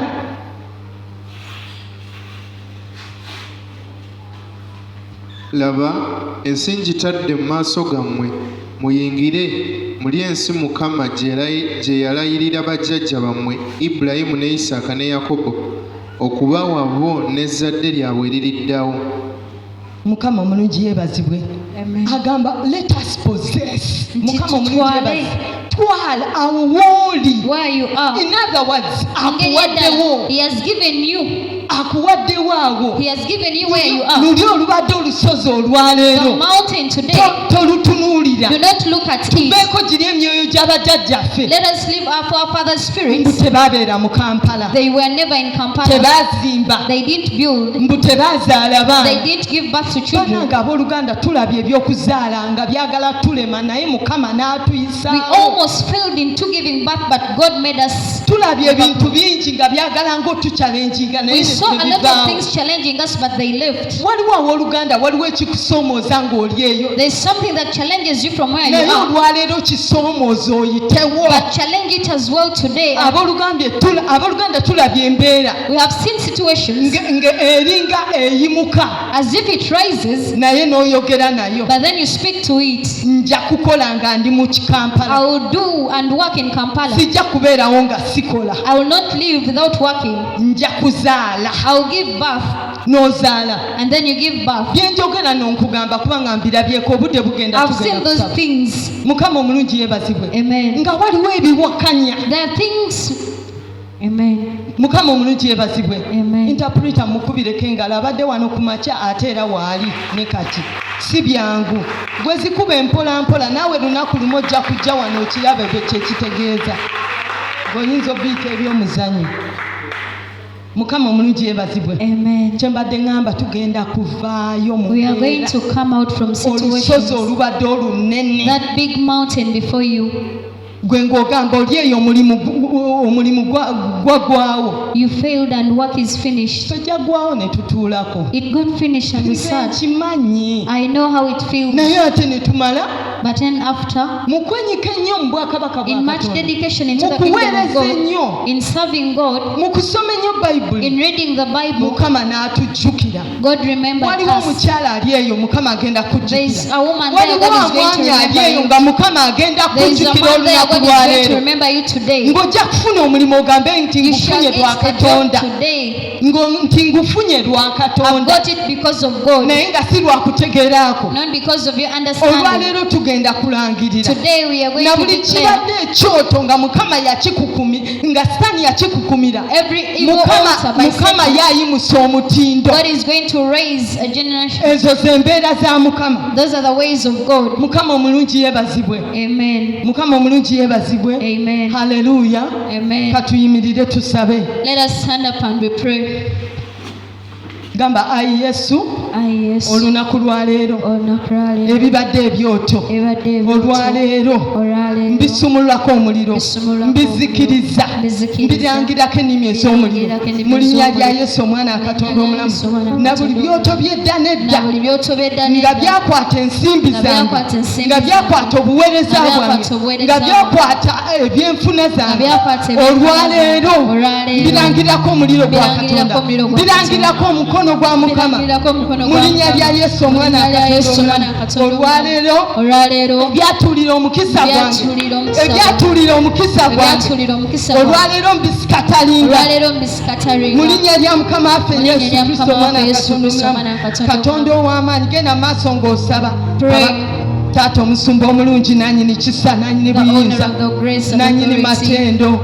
Speaker 3: Laba ensi ngitadde mu maaso gammwe muyingire mulye ensi Mukama gye yalayirira bajjajja bammwe Ibulayimu ne Isaaka ne Yakobo okubawa bo n'ezzadde lyabwe eririddawo.
Speaker 2: Mukama omulungi yeebazibwe.
Speaker 1: Amen.
Speaker 2: Agamba let us possess.
Speaker 1: Nti
Speaker 2: Mukama omulungi
Speaker 1: tutwale.
Speaker 2: yeebazibwe. Twala awo wooli.
Speaker 1: Where you are.
Speaker 2: In other words,
Speaker 1: Ngeri eddala,
Speaker 2: akuwaddewo.
Speaker 1: He has given you.
Speaker 2: akuwaddewo awo
Speaker 1: He has given you where you are.
Speaker 2: luli olubadde olusozi olwaleero
Speaker 1: The mountain today,
Speaker 2: tolutunuulira
Speaker 1: do not look at it.
Speaker 2: tubeeko giri emyoyo gy'abajjajjaffe
Speaker 1: Let us live for our father's
Speaker 2: mbu
Speaker 1: spirits.
Speaker 2: tebaabeera mu Kampala
Speaker 1: They were never in Kampala.
Speaker 2: tebaazimba
Speaker 1: They didn't build.
Speaker 2: mbu tebaazaala
Speaker 1: They
Speaker 2: baana
Speaker 1: didn't give birth to
Speaker 2: bana
Speaker 1: children.
Speaker 2: nga abooluganda tulabye ebyokuzaala nga byagala tulema naye mukama
Speaker 1: We
Speaker 2: n'atuyisaawo
Speaker 1: almost failed into giving birth, but God made us.
Speaker 2: tulabye ebintu bingi nga byagala ng'otukyalenjinga naye
Speaker 1: We saw a lot of
Speaker 2: nebivaawo
Speaker 1: things challenging us, but they left.
Speaker 2: waliwo abooluganda waliwo ekikusoomooza ng'oli eyo
Speaker 1: There's something that challenges you from where you
Speaker 2: naye
Speaker 1: are,
Speaker 2: olwaleero kisoomooza oyitewo
Speaker 1: but challenge it as well today.
Speaker 2: abooluganda tulabye embeera
Speaker 1: We have seen situations
Speaker 2: eringa eyimuka
Speaker 1: as if it rises,
Speaker 2: naye n'oyogera nayo
Speaker 1: but then you speak to it.
Speaker 2: nja kukola nga ndi mu kikampala
Speaker 1: I will do and work in Kampala.
Speaker 2: sijja kubeerawo nga sikola
Speaker 1: I will not live without working.
Speaker 2: nja kuzaala
Speaker 1: I will give birth,
Speaker 2: n'ozaala
Speaker 1: and then you give birth.
Speaker 2: byenjogera n'onkugamba kubanga mbirabyeko obudde bugenda
Speaker 1: I've seen
Speaker 2: tugenda
Speaker 1: those
Speaker 2: kusaba
Speaker 1: things.
Speaker 2: mukama omulungi yeebazibwe
Speaker 1: Amen.
Speaker 2: nga waliwo ebiwakanya
Speaker 1: There are things. Amen.
Speaker 2: mukama omulungi yeebazibwe
Speaker 1: Amen.
Speaker 2: interpreter mukubireko engalo abadde wano ku makya ate era waali ne kati si byangu bwe zikuba empolampola naawe lunaku lumu ojja kujja wano okirabe bwe kyekitegeeza ng'oyinza obiyita ebyomuzanyo mukama omulungi yeebazibwe
Speaker 1: Amen.
Speaker 2: kyembadde ŋŋamba tugenda kuvaayo mu
Speaker 1: We are going
Speaker 2: mbeera.
Speaker 1: to come out from
Speaker 2: olusozi
Speaker 1: situations.
Speaker 2: olubadde olunene
Speaker 1: That big mountain before you,
Speaker 2: gwe ng'ogamba oli eyo omulimu gwagwawo
Speaker 1: you failed and work is finished.
Speaker 2: tojja gwawo ne tutuulako
Speaker 1: It got finished and we
Speaker 2: nze
Speaker 1: sat.
Speaker 2: nkimanyi
Speaker 1: I know how it feels.
Speaker 2: naye ate ne tumala
Speaker 1: But then after,
Speaker 2: mu kwenyika ennyo mu bwakabaka bwa
Speaker 1: in much
Speaker 2: Katonda,
Speaker 1: dedication into
Speaker 2: mu
Speaker 1: the kingdom of
Speaker 2: kuweereza ennyo,
Speaker 1: God, in serving God,
Speaker 2: mu kusoma ennyo bayibuli
Speaker 1: in reading the Bible,
Speaker 2: mukama n'atujjukira
Speaker 1: God remembered
Speaker 2: waliwo
Speaker 1: us.
Speaker 2: omukyala ali eyo mukama agenda
Speaker 1: There is
Speaker 2: kujjukira
Speaker 1: a woman there
Speaker 2: waliwo
Speaker 1: God is going to
Speaker 2: omwami ali
Speaker 1: remember
Speaker 2: eyo
Speaker 1: you.
Speaker 2: nga mukama agenda
Speaker 1: There is a
Speaker 2: kujjukira
Speaker 1: man there
Speaker 2: olunaku
Speaker 1: God is going to
Speaker 2: lwaleero
Speaker 1: remember you today.
Speaker 2: ng'ojja kufuna omulimu ogambe nti
Speaker 1: You shall
Speaker 2: ngufunye
Speaker 1: eat
Speaker 2: lwa
Speaker 1: the job
Speaker 2: katonda
Speaker 1: today.
Speaker 2: nti ngufunye lwa
Speaker 1: I've
Speaker 2: katonda
Speaker 1: got it because of God,
Speaker 2: naye nga si lwa kutegeeraako
Speaker 1: not because of your understanding.
Speaker 2: olwaleero tugenda kulangirira
Speaker 1: Today we are going
Speaker 2: na
Speaker 1: to
Speaker 2: buli
Speaker 1: declare
Speaker 2: kibadde ekyoto nga mukama nga sitaani yakikukumira
Speaker 1: every evil altar by
Speaker 2: mukama
Speaker 1: Satan.
Speaker 2: yayimusa omutindo
Speaker 1: God is going to raise a generation.
Speaker 2: ezo zembeera za mukama
Speaker 1: Those are the ways of God.
Speaker 2: mukama omulungi yeebazibwe
Speaker 1: Amen.
Speaker 2: mukama omulungi yeebazibwe
Speaker 1: Amen.
Speaker 2: haleluya
Speaker 1: Amen.
Speaker 2: katuyimirire tusabe
Speaker 1: Let us stand up and we pray.
Speaker 2: gamba ayi yesu
Speaker 1: Yes.
Speaker 2: olunaku lwaleero
Speaker 1: Onakrale.
Speaker 2: ebibadde ebyoto olwaleero mbisumululako omuliro mbizikiriza mbirangirako ennimi ez'omuliro mu linnya lya yesu omwana akatonda omulamu na buli byoto by'edda n'edda nga byakwata ensimbi zange nga byakwata obuweereza bwange nga byakwata ebyenfuna zange olwaleero mbirangirako omuliro gwa katonda mbirangirako omukono gwa mukama mu linnya lya yesu omwana akatonda olwaleero ebyatuulira omukisa gwange ebyatuulira omukisa gwange olwaleero mbisikatalinga mu linnya lya mukama waffe yesu kristo omwana akatonda katonda ow'amaanyi genda maaso ng'osaba taata omusumba omulungi nanyini kisa nanyini buyinza nanyini matendo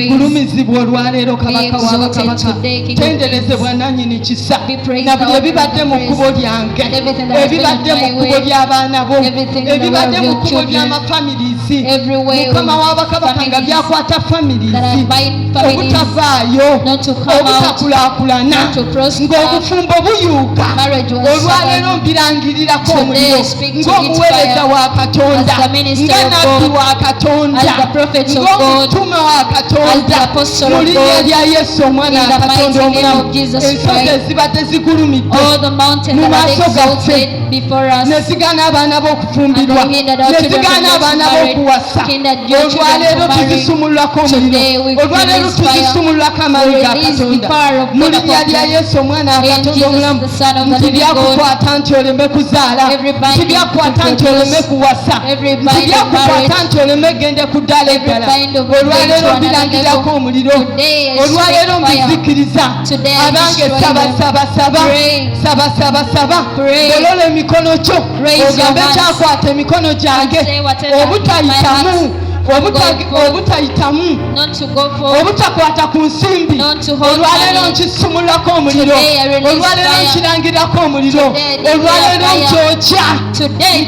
Speaker 2: gulumizibwa olwaleero kabaka wabakabaka tenderezebwa nanyini kisa na buli ebibadde mu kkubo lyange ebibadde mu kkubo ly'abaana bo ebibadde mu kkubo ly'amafamirizi mukama wabakabaka nga byakwata famirizi obutavaayo obutakulaakulana ng'obufumbo buyuuka olwaleero mbirangirirako omuliro ng'omuweereza wa katonda nga nabbi wa katonda ng'omutuma wa katonda mu linnya lya yesu omwana wa katonda omulamu ensozi ezibadde zigulumidde mu maaso gaffe ne zigaana abaana b'okufumbirwa ne zigaana abaana b'okuwasa olwaleero tuzisumululako omuliro olwaleero tuzisumululako amaanyi ga katonda mu linnya lya yesu omwana wa katonda omulamu nti byakukwata nti oleme kuzaala nti byakukwata nti oleme kuwasa nti byakukwata nti oleme gende ku ddala eddala olwaleero mbirangirako omuliro olwaleero mbizikiriza abange sabasaba golola emikono kyo ogambe kyakwata emikono gyange obutayitamu obutayitamu
Speaker 1: not to go for,
Speaker 2: obutakwata ku nsimbi
Speaker 1: not to hold
Speaker 2: olwaleero
Speaker 1: money.
Speaker 2: nkisumulako omuliro
Speaker 1: Today I release
Speaker 2: olwaleero
Speaker 1: fire.
Speaker 2: nkirangirako omuliro
Speaker 1: Today I declare
Speaker 2: olwaleero
Speaker 1: fire.
Speaker 2: nkyokya
Speaker 1: Today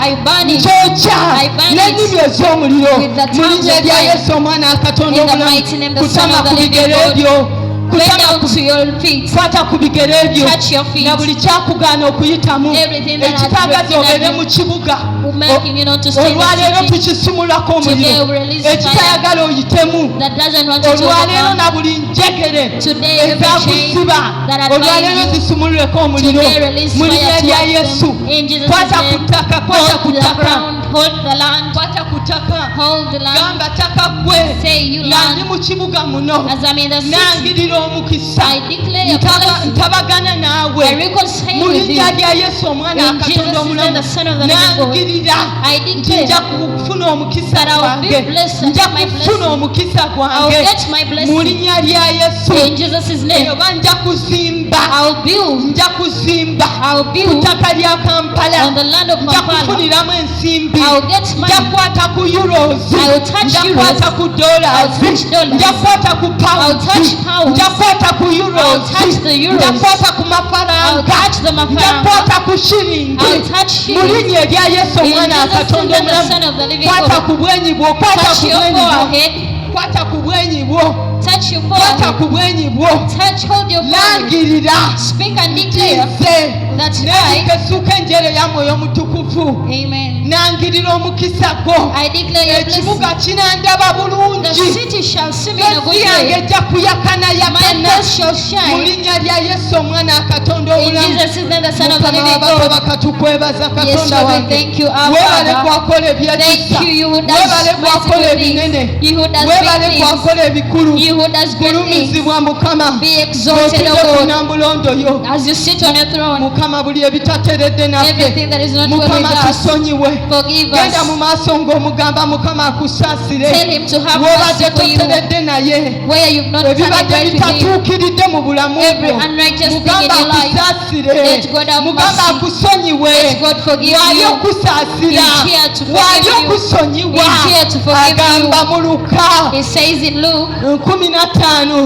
Speaker 1: I burn it. I burn it
Speaker 2: n'ennimi ez'omuliro
Speaker 1: with the
Speaker 2: mu
Speaker 1: tongues
Speaker 2: linnya
Speaker 1: of
Speaker 2: lya
Speaker 1: fire.
Speaker 2: yesu omwana wa katonda
Speaker 1: In the
Speaker 2: omulamu
Speaker 1: mighty name, the Son
Speaker 2: kutama
Speaker 1: of the
Speaker 2: ku
Speaker 1: living
Speaker 2: bigere
Speaker 1: God.
Speaker 2: byo
Speaker 1: Bend down to your feet.
Speaker 2: kwata ku bigere byo
Speaker 1: Touch your feet.
Speaker 2: na buli kyakugaana okuyitamu
Speaker 1: Everything that has
Speaker 2: ekitagaza
Speaker 1: broken
Speaker 2: obeere
Speaker 1: you.
Speaker 2: mu kibuga
Speaker 1: Making you not to stay in
Speaker 2: olwaleero
Speaker 1: the city.
Speaker 2: tukisumulako omuliro
Speaker 1: Today we release fire.
Speaker 2: ekitayagala oyitemu
Speaker 1: That doesn't want you to
Speaker 2: olwaleero
Speaker 1: overcome.
Speaker 2: na buli njegere
Speaker 1: Today every chain
Speaker 2: ezakusiba
Speaker 1: that has
Speaker 2: olwaleero
Speaker 1: bound you.
Speaker 2: zisumululeko omuliro
Speaker 1: Today release
Speaker 2: mu
Speaker 1: fire
Speaker 2: linnya lya
Speaker 1: towards
Speaker 2: yesu
Speaker 1: them. In Jesus'
Speaker 2: kwata ku
Speaker 1: name.
Speaker 2: ttaka kwata ku
Speaker 1: Hold the
Speaker 2: ttaka
Speaker 1: ground. Hold the land.
Speaker 2: kwata ku ttaka
Speaker 1: Hold the land.
Speaker 2: gamba ttaka gwe
Speaker 1: Say you
Speaker 2: nga ndi
Speaker 1: land.
Speaker 2: mu kibuga muno
Speaker 1: As I'm in the city,
Speaker 2: nangirira omukisa
Speaker 1: I declare a blessing.
Speaker 2: ntabagana
Speaker 1: I
Speaker 2: naawe
Speaker 1: reconcile
Speaker 2: mu
Speaker 1: with you.
Speaker 2: linnya lya yesu omwana
Speaker 1: In Jesus'
Speaker 2: akatonda
Speaker 1: name,
Speaker 2: omulamu
Speaker 1: the Son of the living God.
Speaker 2: nangirira
Speaker 1: I
Speaker 2: nti
Speaker 1: declare
Speaker 2: nja kufuna omukisa
Speaker 1: that I will be
Speaker 2: gwange
Speaker 1: blessed and
Speaker 2: nja
Speaker 1: get my
Speaker 2: kufuna
Speaker 1: blessing.
Speaker 2: omukisa
Speaker 1: I will
Speaker 2: gwange
Speaker 1: get my
Speaker 2: mu
Speaker 1: blessing.
Speaker 2: linnya lya yesu
Speaker 1: In Jesus' name,
Speaker 2: eyo banja kuzimba
Speaker 1: I will build.
Speaker 2: nja kuzimba
Speaker 1: I will
Speaker 2: ku
Speaker 1: build
Speaker 2: ttaka lya kampala
Speaker 1: on the land of
Speaker 2: nja
Speaker 1: Kampala.
Speaker 2: kufuniramu ensimbi
Speaker 1: I will get money.
Speaker 2: nja kukwata ku euros
Speaker 1: I will touch
Speaker 2: nja
Speaker 1: euros.
Speaker 2: kukwata ku
Speaker 1: I will
Speaker 2: dollars
Speaker 1: touch dollars.
Speaker 2: nja kukwata ku
Speaker 1: I will
Speaker 2: pounds
Speaker 1: touch pounds.
Speaker 2: nja kukwata ku euros
Speaker 1: touch the euros.
Speaker 2: nja kukwata ku
Speaker 1: I will
Speaker 2: mafaranga
Speaker 1: touch the
Speaker 2: nja
Speaker 1: mafaranga.
Speaker 2: kukwata ku shiringi
Speaker 1: I will touch
Speaker 2: mu
Speaker 1: you.
Speaker 2: linnya erya yesu
Speaker 1: In
Speaker 2: omwana
Speaker 1: Jesus'
Speaker 2: akatonda
Speaker 1: name, the
Speaker 2: omulamu
Speaker 1: Son of the living
Speaker 2: kwata
Speaker 1: God.
Speaker 2: ku bwenyi bwo kwata
Speaker 1: Touch
Speaker 2: ku
Speaker 1: your
Speaker 2: bwenyi bwo
Speaker 1: forehead.
Speaker 2: kwata ku bwenyi bwo
Speaker 1: Touch your
Speaker 2: kwata
Speaker 1: forehead.
Speaker 2: ku bwenyi bwo
Speaker 1: Touch, hold your forehead.
Speaker 2: langirira
Speaker 1: Speak and declare
Speaker 2: nze
Speaker 1: that I,
Speaker 2: n'ebikesuuka enjere ya mwoyo mutukufu
Speaker 1: amen.
Speaker 2: nangirira omukisa gwo
Speaker 1: I declare your blessing.
Speaker 2: ekibuga kinandaba
Speaker 1: The
Speaker 2: bulungi
Speaker 1: city shall see me in a good
Speaker 2: fesi yange
Speaker 1: way.
Speaker 2: ejja
Speaker 1: My
Speaker 2: kuyakanayakana
Speaker 1: face shall
Speaker 2: mu
Speaker 1: shine.
Speaker 2: linnya lya yesu omwana akatonda
Speaker 1: In
Speaker 2: omulamu
Speaker 1: Jesus' name, the Son of the
Speaker 2: mukama
Speaker 1: living
Speaker 2: wabakaba
Speaker 1: God.
Speaker 2: katukwebaza
Speaker 1: Yes,
Speaker 2: katonda
Speaker 1: Lord, we
Speaker 2: wange
Speaker 1: thank you, our
Speaker 2: weebale
Speaker 1: Father.
Speaker 2: gwakola ebyekisa
Speaker 1: Thank you, you who does
Speaker 2: weebale gwakola
Speaker 1: merciful
Speaker 2: ebinene
Speaker 1: things. You who does
Speaker 2: weebale
Speaker 1: big things.
Speaker 2: gwakola ebikulu
Speaker 1: You who does great things.
Speaker 2: kulumizibwa mukama
Speaker 1: Be exalted, O
Speaker 2: otudde ku
Speaker 1: God,
Speaker 2: nambulondo yo
Speaker 1: as you sit on your throne.
Speaker 2: mukama buli ebitateredde naffe
Speaker 1: Everything that is not well
Speaker 2: mukama
Speaker 1: with us,
Speaker 2: tusonyiwe
Speaker 1: forgive
Speaker 2: genda mu
Speaker 1: us.
Speaker 2: maaso ng'omugamba mukama akusaasire
Speaker 1: Tell him to have
Speaker 2: wobadde
Speaker 1: mercy for you.
Speaker 2: toteredde naye
Speaker 1: Where you've not turned it
Speaker 2: ebibadde
Speaker 1: right with him.
Speaker 2: bitatuukiridde mu bulamu
Speaker 1: Every
Speaker 2: bwo
Speaker 1: unrighteous thing in
Speaker 2: mugamba
Speaker 1: your life.
Speaker 2: akusaasire
Speaker 1: Let God have
Speaker 2: mugamba
Speaker 1: mercy.
Speaker 2: akusonyiwe
Speaker 1: Let God forgive
Speaker 2: waali
Speaker 1: you.
Speaker 2: okusaasira
Speaker 1: He's here to forgive
Speaker 2: waali
Speaker 1: you.
Speaker 2: okusonyiwa
Speaker 1: He's here to forgive
Speaker 2: agamba
Speaker 1: you.
Speaker 2: mu luka
Speaker 1: It says in Luke
Speaker 2: 15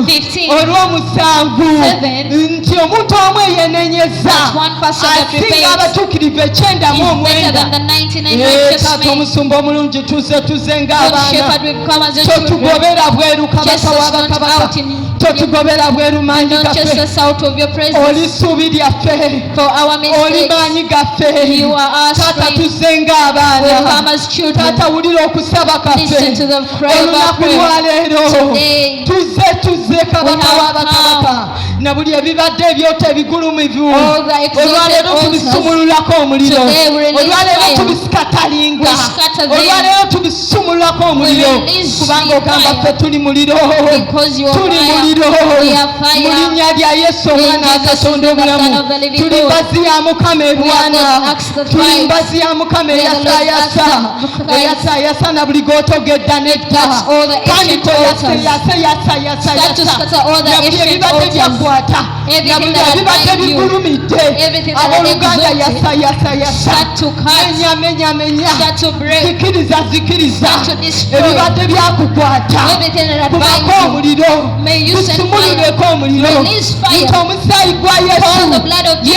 Speaker 1: 15,
Speaker 2: olw'omusanvu
Speaker 1: 7,
Speaker 2: nti omuntu omu eyenenyeza
Speaker 1: that one person that
Speaker 2: asinga
Speaker 1: repents
Speaker 2: abatuukirivu ekyenda mu
Speaker 1: is better
Speaker 2: omwenda
Speaker 1: than the 99 righteous
Speaker 2: taata
Speaker 1: men.
Speaker 2: omusumba omulungi tuze
Speaker 1: Good
Speaker 2: ng'abaana
Speaker 1: shepherd will come as your children.
Speaker 2: totugobera bweru
Speaker 1: Chase
Speaker 2: kabaka
Speaker 1: us not
Speaker 2: w'abakabaka
Speaker 1: out in
Speaker 2: totugobera bweru maanyi
Speaker 1: Don't chase
Speaker 2: gaffe
Speaker 1: us out of your presence.
Speaker 2: oli ssuubi lyaffe
Speaker 1: For our
Speaker 2: oli
Speaker 1: mistakes,
Speaker 2: maanyi gaffe
Speaker 1: you are our
Speaker 2: taata
Speaker 1: strength.
Speaker 2: tuze
Speaker 1: We'll come
Speaker 2: ng'abaana
Speaker 1: as children.
Speaker 2: taata wulira okusaba
Speaker 1: Listen to
Speaker 2: kaffe
Speaker 1: the cry of our
Speaker 2: olunaku
Speaker 1: prayer.
Speaker 2: lwaleero
Speaker 1: Today,
Speaker 2: tuze kabaka
Speaker 1: have
Speaker 2: w'abakabaka na buli ebibadde ebyoto ebigulumivu
Speaker 1: all the exalted
Speaker 2: olwaleero
Speaker 1: altars.
Speaker 2: tubisumululako omuliro
Speaker 1: Today we release
Speaker 2: olwaleero
Speaker 1: fire.
Speaker 2: tubisikatalinga
Speaker 1: We scatter them.
Speaker 2: olwaleero tubisumululako omuliro
Speaker 1: We release
Speaker 2: kubanga ogamba
Speaker 1: fire.
Speaker 2: ffe tuli muliro
Speaker 1: Because you are
Speaker 2: tuli
Speaker 1: fire.
Speaker 2: muliro
Speaker 1: We are fire.
Speaker 2: mu linnya lya yesu omwana
Speaker 1: Jesus
Speaker 2: akatonda
Speaker 1: is the Son
Speaker 2: omulamu
Speaker 1: of the living
Speaker 2: tuli
Speaker 1: God.
Speaker 2: mbazi ya mukama
Speaker 1: We are
Speaker 2: erwana
Speaker 1: God's axe that
Speaker 2: tuli
Speaker 1: fights.
Speaker 2: mbazi ya mukama
Speaker 1: We are the Lord's
Speaker 2: eyasaayasa
Speaker 1: axe that fights.
Speaker 2: eyasaayasa na buli g'otogedda nedda
Speaker 1: That's all the
Speaker 2: kandi
Speaker 1: ancient altars. Start to scatter all the
Speaker 2: na buli
Speaker 1: ancient
Speaker 2: ebibadde
Speaker 1: altars.
Speaker 2: byakwata
Speaker 1: Everything
Speaker 2: na buli
Speaker 1: that had
Speaker 2: ebibadde
Speaker 1: bind you.
Speaker 2: bigulumidde
Speaker 1: Everything that had
Speaker 2: abooluganda
Speaker 1: exalted.
Speaker 2: yasayasa
Speaker 1: Start to cut.
Speaker 2: menya
Speaker 1: Start to break.
Speaker 2: zikiriza
Speaker 1: Start to destroy.
Speaker 2: ebibadde byakukwata
Speaker 1: Everything that had
Speaker 2: kubako
Speaker 1: bind you.
Speaker 2: omuliro
Speaker 1: May you send
Speaker 2: tusumululeko
Speaker 1: fire.
Speaker 2: omuliro
Speaker 1: Release fire.
Speaker 2: nti omusaayi gwa
Speaker 1: Call the
Speaker 2: yesu
Speaker 1: blood of Jesus.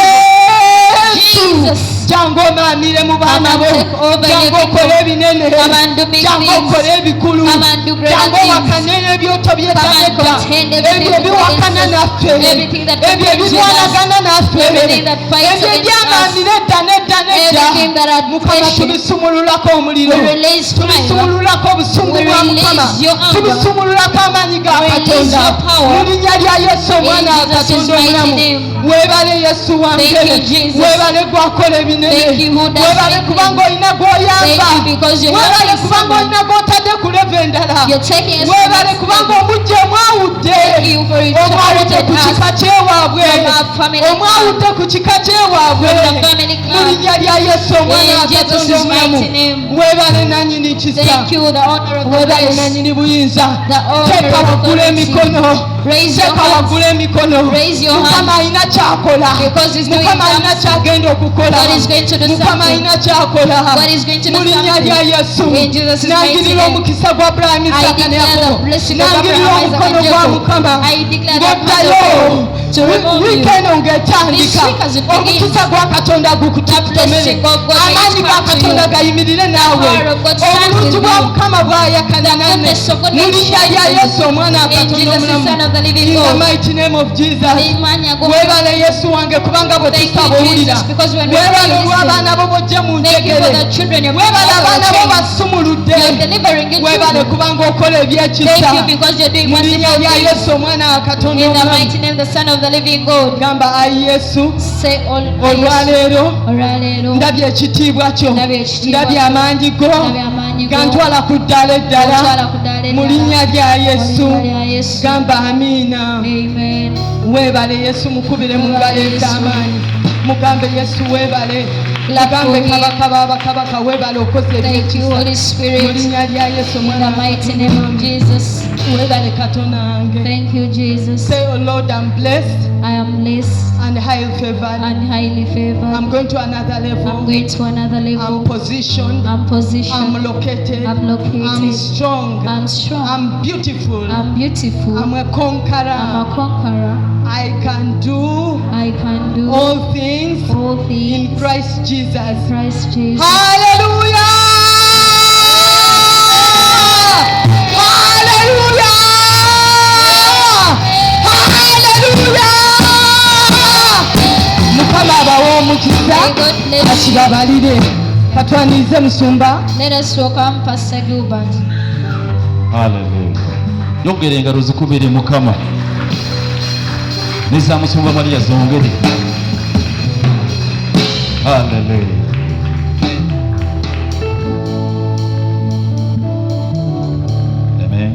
Speaker 2: yesu
Speaker 1: Jesus.
Speaker 2: jangu omaamire mu baana
Speaker 1: Come
Speaker 2: bo
Speaker 1: and take over
Speaker 2: jangu
Speaker 1: your
Speaker 2: okole
Speaker 1: kingdom.
Speaker 2: ebinene
Speaker 1: Come and do big
Speaker 2: jangu
Speaker 1: things.
Speaker 2: okole ebikulu
Speaker 1: Come and do greater
Speaker 2: jangu
Speaker 1: things.
Speaker 2: owakane ebyoto
Speaker 1: Come and
Speaker 2: by'eddagedda
Speaker 1: contend everything
Speaker 2: ebyo ebiwakana
Speaker 1: against us.
Speaker 2: naffe
Speaker 1: Everything that
Speaker 2: ebyo
Speaker 1: contends with
Speaker 2: ebirwanagana naffe
Speaker 1: Everything that fights
Speaker 2: ebyo
Speaker 1: against
Speaker 2: ebyamaanira edda nedda
Speaker 1: Everything that
Speaker 2: nedda
Speaker 1: had
Speaker 2: mukama
Speaker 1: passion.
Speaker 2: tubisumululako omuliro
Speaker 1: We release fire.
Speaker 2: tubisumululako obusungu
Speaker 1: We
Speaker 2: bwa
Speaker 1: release
Speaker 2: mukama
Speaker 1: your anger.
Speaker 2: tubisumululako amaanyi ga
Speaker 1: We release
Speaker 2: katonda
Speaker 1: your power.
Speaker 2: mu linnya lya yesu omwana wa
Speaker 1: In Jesus'
Speaker 2: katonda
Speaker 1: mighty
Speaker 2: omulamu
Speaker 1: name.
Speaker 2: weebale yesu wange
Speaker 1: Thank you, Jesus.
Speaker 2: weebale gwakola ebinene
Speaker 1: Thank you, who does
Speaker 2: weebale
Speaker 1: big
Speaker 2: kubanga
Speaker 1: things.
Speaker 2: olina gw'oyamba
Speaker 1: Thank you, because you
Speaker 2: weebale
Speaker 1: help
Speaker 2: kubanga
Speaker 1: someone.
Speaker 2: olina gw'otadde ku leva endala
Speaker 1: You're taking us to
Speaker 2: weebale
Speaker 1: the next
Speaker 2: kubanga
Speaker 1: level.
Speaker 2: omujja omwawudde
Speaker 1: Thank you for
Speaker 2: omwawudde
Speaker 1: returning
Speaker 2: ku
Speaker 1: us
Speaker 2: kika kyewaabwe
Speaker 1: from our family
Speaker 2: omwawudde ku kika kyewaabwe
Speaker 1: From the family clan.
Speaker 2: mu linnya lya yesu omwana
Speaker 1: In
Speaker 2: wa
Speaker 1: Jesus'
Speaker 2: katonda omulamu
Speaker 1: mighty name.
Speaker 2: weebale nannyini kisa
Speaker 1: Thank you, the honor of the
Speaker 2: weebale
Speaker 1: grace.
Speaker 2: nannyini buyinza
Speaker 1: The honor
Speaker 2: teeka
Speaker 1: of
Speaker 2: waggulu
Speaker 1: authority.
Speaker 2: emikono
Speaker 1: Raise your
Speaker 2: teeka
Speaker 1: hands.
Speaker 2: waggulu emikono
Speaker 1: Raise your
Speaker 2: mukama
Speaker 1: hands.
Speaker 2: alina kyakola
Speaker 1: Because he's doing
Speaker 2: mukama alina
Speaker 1: something.
Speaker 2: kyagenda okukola
Speaker 1: God is going to do
Speaker 2: mukama
Speaker 1: something.
Speaker 2: alina kyakola
Speaker 1: God is going to do
Speaker 2: mu linnya
Speaker 1: something.
Speaker 2: lya yesu
Speaker 1: In Jesus' mighty
Speaker 2: nangirira
Speaker 1: name.
Speaker 2: omukisa gwa abulahamu
Speaker 1: I
Speaker 2: isaaka ne
Speaker 1: declare the
Speaker 2: yakobo
Speaker 1: blessing of
Speaker 2: nangirira
Speaker 1: Abraham, Isaac,
Speaker 2: omukono
Speaker 1: and
Speaker 2: gwa
Speaker 1: Jacob.
Speaker 2: mukama
Speaker 1: I declare that
Speaker 2: ng'oddayo
Speaker 1: to remove you.
Speaker 2: wiikendi
Speaker 1: This
Speaker 2: ng'etandika
Speaker 1: week as it begins,
Speaker 2: omukisa gwa katonda gukutomere
Speaker 1: blessing of God
Speaker 2: amaanyi
Speaker 1: may
Speaker 2: ga
Speaker 1: come to
Speaker 2: katonda
Speaker 1: you.
Speaker 2: gayimirire naawe
Speaker 1: power of God stands
Speaker 2: obulungi
Speaker 1: with
Speaker 2: bwa
Speaker 1: you.
Speaker 2: mukama bwayakana
Speaker 1: The
Speaker 2: nanne
Speaker 1: goodness of God
Speaker 2: mu
Speaker 1: may
Speaker 2: linnya
Speaker 1: shine
Speaker 2: lya
Speaker 1: with
Speaker 2: yesu omwana wa
Speaker 1: In
Speaker 2: katonda
Speaker 1: Jesus, the Son of the living
Speaker 2: in the
Speaker 1: God.
Speaker 2: mighty name of jesus
Speaker 1: Imanya go-
Speaker 2: weebale yesu wange kubanga bwe
Speaker 1: Thank you,
Speaker 2: tusaba owulira
Speaker 1: Jesus, because when we
Speaker 2: weebale
Speaker 1: praise
Speaker 2: olwa
Speaker 1: you,
Speaker 2: abaana bo bojje mu
Speaker 1: Thank you for
Speaker 2: njegere
Speaker 1: the children you're
Speaker 2: weebale abaana bo
Speaker 1: bringing.
Speaker 2: basumuludde
Speaker 1: You're delivering your
Speaker 2: weebale
Speaker 1: children.
Speaker 2: kubanga okola
Speaker 1: Thank you
Speaker 2: ebyekisa
Speaker 1: because you're doing
Speaker 2: mu linnya
Speaker 1: wonderful
Speaker 2: lya
Speaker 1: things.
Speaker 2: yesu omwana wa katonda
Speaker 1: In the
Speaker 2: omulamu
Speaker 1: mighty name, the Son of the living God.
Speaker 2: gamba ayi yesu
Speaker 1: Say all
Speaker 2: olwaleero
Speaker 1: olwaleero
Speaker 2: ndabye ekitiibwa kyo
Speaker 1: Ndabye ekitiibwa
Speaker 2: ndabye
Speaker 1: kyo.
Speaker 2: amaanyi go
Speaker 1: Ndabye amaanyi go.
Speaker 2: gantwala ku ddala eddala
Speaker 1: Gantwala ku ddala
Speaker 2: mu
Speaker 1: eddala.
Speaker 2: linnya lya yesu
Speaker 1: Mu linnya lya Yesu.
Speaker 2: gamba amiina
Speaker 1: Amen.
Speaker 2: weebale yesu mukubire mu ngalo ez'amaanyi mugambe yesu weebale
Speaker 1: Clap for
Speaker 2: mugambe
Speaker 1: him.
Speaker 2: kabaka b'abakabaka weebale okoze
Speaker 1: Thank you,
Speaker 2: ebyekisa
Speaker 1: Holy
Speaker 2: mu
Speaker 1: Spirit.
Speaker 2: linnya lya yesu
Speaker 1: In
Speaker 2: omwana
Speaker 1: the
Speaker 2: wa
Speaker 1: mighty
Speaker 2: Katonda.
Speaker 1: name of Jesus.
Speaker 2: weebale katonda wange
Speaker 1: Thank you, Jesus.
Speaker 2: say oh lord I'm blessed
Speaker 1: I am blessed
Speaker 2: and highly favored
Speaker 1: and highly favored.
Speaker 2: I'm going to another level
Speaker 1: I'm going to another
Speaker 2: I'm
Speaker 1: level.
Speaker 2: positioned
Speaker 1: I'm positioned.
Speaker 2: I'm located
Speaker 1: I'm located.
Speaker 2: I'm strong
Speaker 1: I'm strong.
Speaker 2: I'm beautiful
Speaker 1: I'm beautiful.
Speaker 2: I'm a conqueror
Speaker 1: I'm a conqueror.
Speaker 2: I can do
Speaker 1: I can do
Speaker 2: all things
Speaker 1: all
Speaker 2: in
Speaker 1: things
Speaker 2: Christ Jesus.
Speaker 1: Christ Jesus.
Speaker 2: Hallelujah! Hallelujah! Hallelujah! Mukama abawa omukisa
Speaker 1: May God bless you.
Speaker 2: akibabalire katwanirize musumba
Speaker 1: Let us welcome Pastor Gilbert.
Speaker 4: Haleluya. Yogera engalo zikubire mukama. Neza musumba Maria zongere. Haleluya. Amen.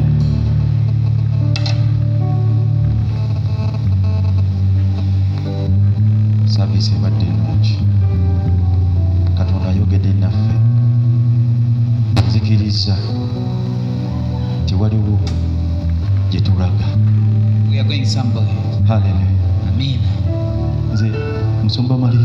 Speaker 4: Service ebadde nnungi. Katonda ayogedde naffe. Nzikiriza nti waliwo gye tulaga.
Speaker 5: We are going somewhere.
Speaker 4: Haleluya.
Speaker 5: Amen.
Speaker 4: Nze musumba Maria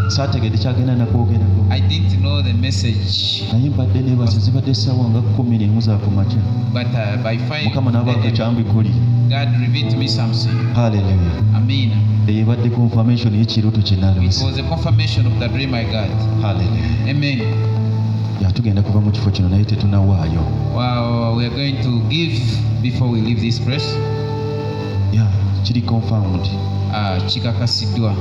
Speaker 4: saategedde kyagenda nakwogerako
Speaker 5: I didn't know the message,
Speaker 4: naye mbadde neebaza zibadde essaawa nga 11 za ku makya
Speaker 5: but by 5,
Speaker 4: mukama n'abaaka kyambikuli.
Speaker 5: God revealed to me something.
Speaker 4: Haleluya.
Speaker 5: Amen.
Speaker 4: eyo ebadde confirmation y'ekirooto kye
Speaker 5: It
Speaker 4: nalose.
Speaker 5: was a confirmation of the dream I got.
Speaker 4: Haleluya.
Speaker 5: Amen.
Speaker 4: yatugenda kuva mu kifo kino naye tetunawaayo.
Speaker 5: Wow, we are going to give before we leave this place.
Speaker 4: ya kiri confirmed.
Speaker 5: Chikakasidwa.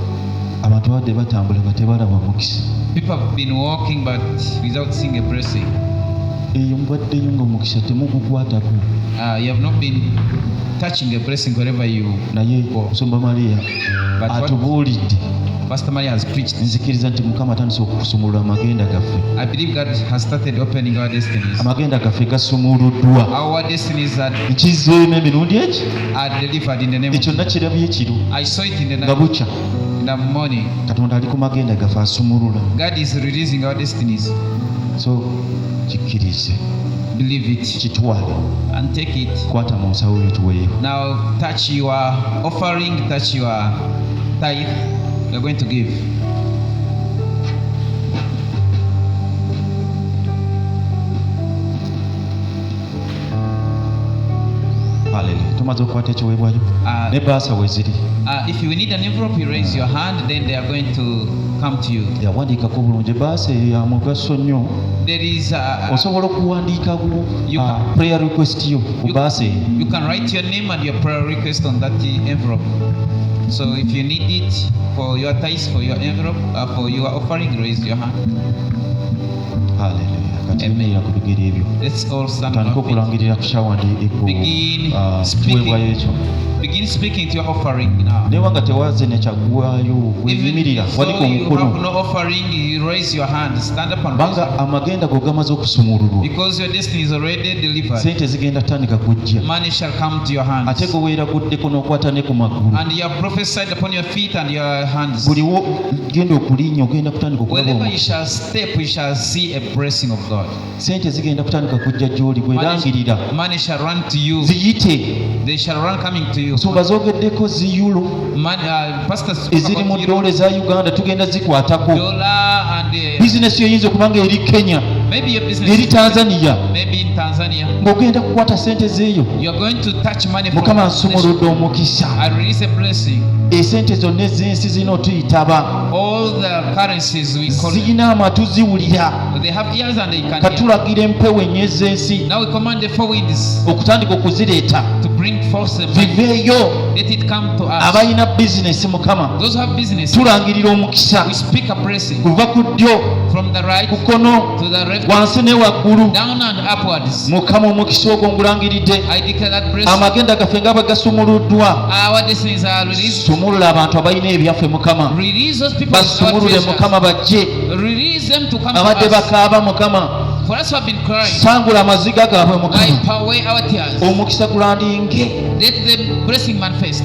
Speaker 4: abantu abadde batambula nga tebalaba mukisa.
Speaker 5: People have been walking but without seeing a blessing.
Speaker 4: eyo mubaddeyo ng'omukisa temugukwatako.
Speaker 5: You have not been touching a blessing wherever you
Speaker 4: naye
Speaker 5: go.
Speaker 4: musumba Maria
Speaker 5: But what
Speaker 4: atubuulidde.
Speaker 5: Pastor Maria has preached,
Speaker 4: nzikiriza nti mukama atandise okusumulula amagenda gaffe.
Speaker 5: I believe God has started opening our destinies.
Speaker 4: amagenda gaffe gasumuluddwa.
Speaker 5: Our destinies
Speaker 4: nkizeemu emirundi eki
Speaker 5: are delivered in the name of
Speaker 4: ekyo nakirabye ekiro
Speaker 5: I saw it in the
Speaker 4: nga
Speaker 5: night,
Speaker 4: bukya.
Speaker 5: in the morning.
Speaker 4: katonda ali ku magenda gaffe asumulula.
Speaker 5: God is releasing our destinies.
Speaker 4: so kikkirize
Speaker 5: Believe it
Speaker 4: kitwale
Speaker 5: and take it.
Speaker 4: kwata mu nsawo bituweeyo.
Speaker 5: Now touch your offering, touch your tithe. We are going to give.
Speaker 4: Haleluya. tumaze okukwata ekiweebwayo ne baasa we ziri.
Speaker 5: If you need an envelope, you raise your hand, then they are going to come to you.
Speaker 4: yawandiikako bulungi. baasa eyo ya mugaso nnyo.
Speaker 5: There is
Speaker 4: osobola okuwandiikawo
Speaker 5: You can-
Speaker 4: prayer request yo ku baasa eyo.
Speaker 5: you can write your name and your prayer request on that envelope. So if you need it for your tithes, for your envelope, for your offering, raise your hand.
Speaker 4: Haleluya. kati
Speaker 5: Amen.
Speaker 4: nira ku bigere ebyo
Speaker 5: Let's all stand
Speaker 4: tandika
Speaker 5: on our feet.
Speaker 4: okulangirira ku
Speaker 5: Begin speaking.
Speaker 4: kiweebwayo ekyo.
Speaker 5: Begin begin speaking to your offering now.
Speaker 4: newa nga tewaze nekyaggwayo
Speaker 5: Even
Speaker 4: weyimirira
Speaker 5: so
Speaker 4: waliko
Speaker 5: you have
Speaker 4: omukono
Speaker 5: no offering, you raise your hand, stand up and raise
Speaker 4: banga
Speaker 5: your hand.
Speaker 4: amagenda go gamaze okusumululwa
Speaker 5: Because your destiny is already delivered.
Speaker 4: sente zigenda tandika kujja
Speaker 5: Money shall come to your hands.
Speaker 4: ate goweera guddeko n'okwata ne ku magulu
Speaker 5: And you have prophesied upon your feet and your hands.
Speaker 4: buliwo genda okulinnya ogenda kutandika okulaba
Speaker 5: Wherever you
Speaker 4: omukisa
Speaker 5: shall step, you shall see a blessing of God.
Speaker 4: sente zigenda kutandika kujja gy'oli bwerangirira
Speaker 5: Money shall run to you.
Speaker 4: ziyite
Speaker 5: They shall run coming to you.
Speaker 4: nsumba zoogeddeko ziyulo
Speaker 5: Pastors spoke
Speaker 4: eziri mu
Speaker 5: about
Speaker 4: doole
Speaker 5: euro,
Speaker 4: za uganda tugenda zikwatako
Speaker 5: dollar, and
Speaker 4: bizinesi yoyinza okuba nga eri kenya
Speaker 5: maybe your
Speaker 4: eri
Speaker 5: business,
Speaker 4: tanzania
Speaker 5: maybe in Tanzania.
Speaker 4: ng'ogenda kukwata sente zeeyo
Speaker 5: You are going to touch money from
Speaker 4: mukama
Speaker 5: that nation.
Speaker 4: nsumuludde omukisa
Speaker 5: I release a blessing.
Speaker 4: esente zonna ez'ensi zirina otuyitaba
Speaker 5: All the currencies we call them,
Speaker 4: zirina amatu ziwulira
Speaker 5: they have ears and they can hear.
Speaker 4: katulagira empewo enye ez'ensi
Speaker 5: Now we command the four winds
Speaker 4: okutandika okuzireeta
Speaker 5: to bring forth the money.
Speaker 4: biveeyo
Speaker 5: Let it come to us.
Speaker 4: abalina bizinesi mukama
Speaker 5: Those who have business,
Speaker 4: tulangirira omukisa
Speaker 5: we speak a blessing
Speaker 4: kuva ku ddyo
Speaker 5: from the right
Speaker 4: ku kkono
Speaker 5: to the left,
Speaker 4: wansi ne waggulu
Speaker 5: down and upwards.
Speaker 4: mukama omukisa ogwo ngulangiridde
Speaker 5: I declare that blessing.
Speaker 4: amagenda gaffe nga bagasumuluddwa
Speaker 5: Our destinies are released.
Speaker 4: sumulula abantu abalina ebyaffe mukama
Speaker 5: Release those people with our
Speaker 4: basumulule mukama
Speaker 5: treasures.
Speaker 4: bajje
Speaker 5: Release them to come to
Speaker 4: abadde
Speaker 5: us.
Speaker 4: bakaaba mukama
Speaker 5: For us who have been crying,
Speaker 4: sangula amaziga gaabwe mukama
Speaker 5: wipe away our tears.
Speaker 4: omukisa gulandinge
Speaker 5: Let the blessing manifest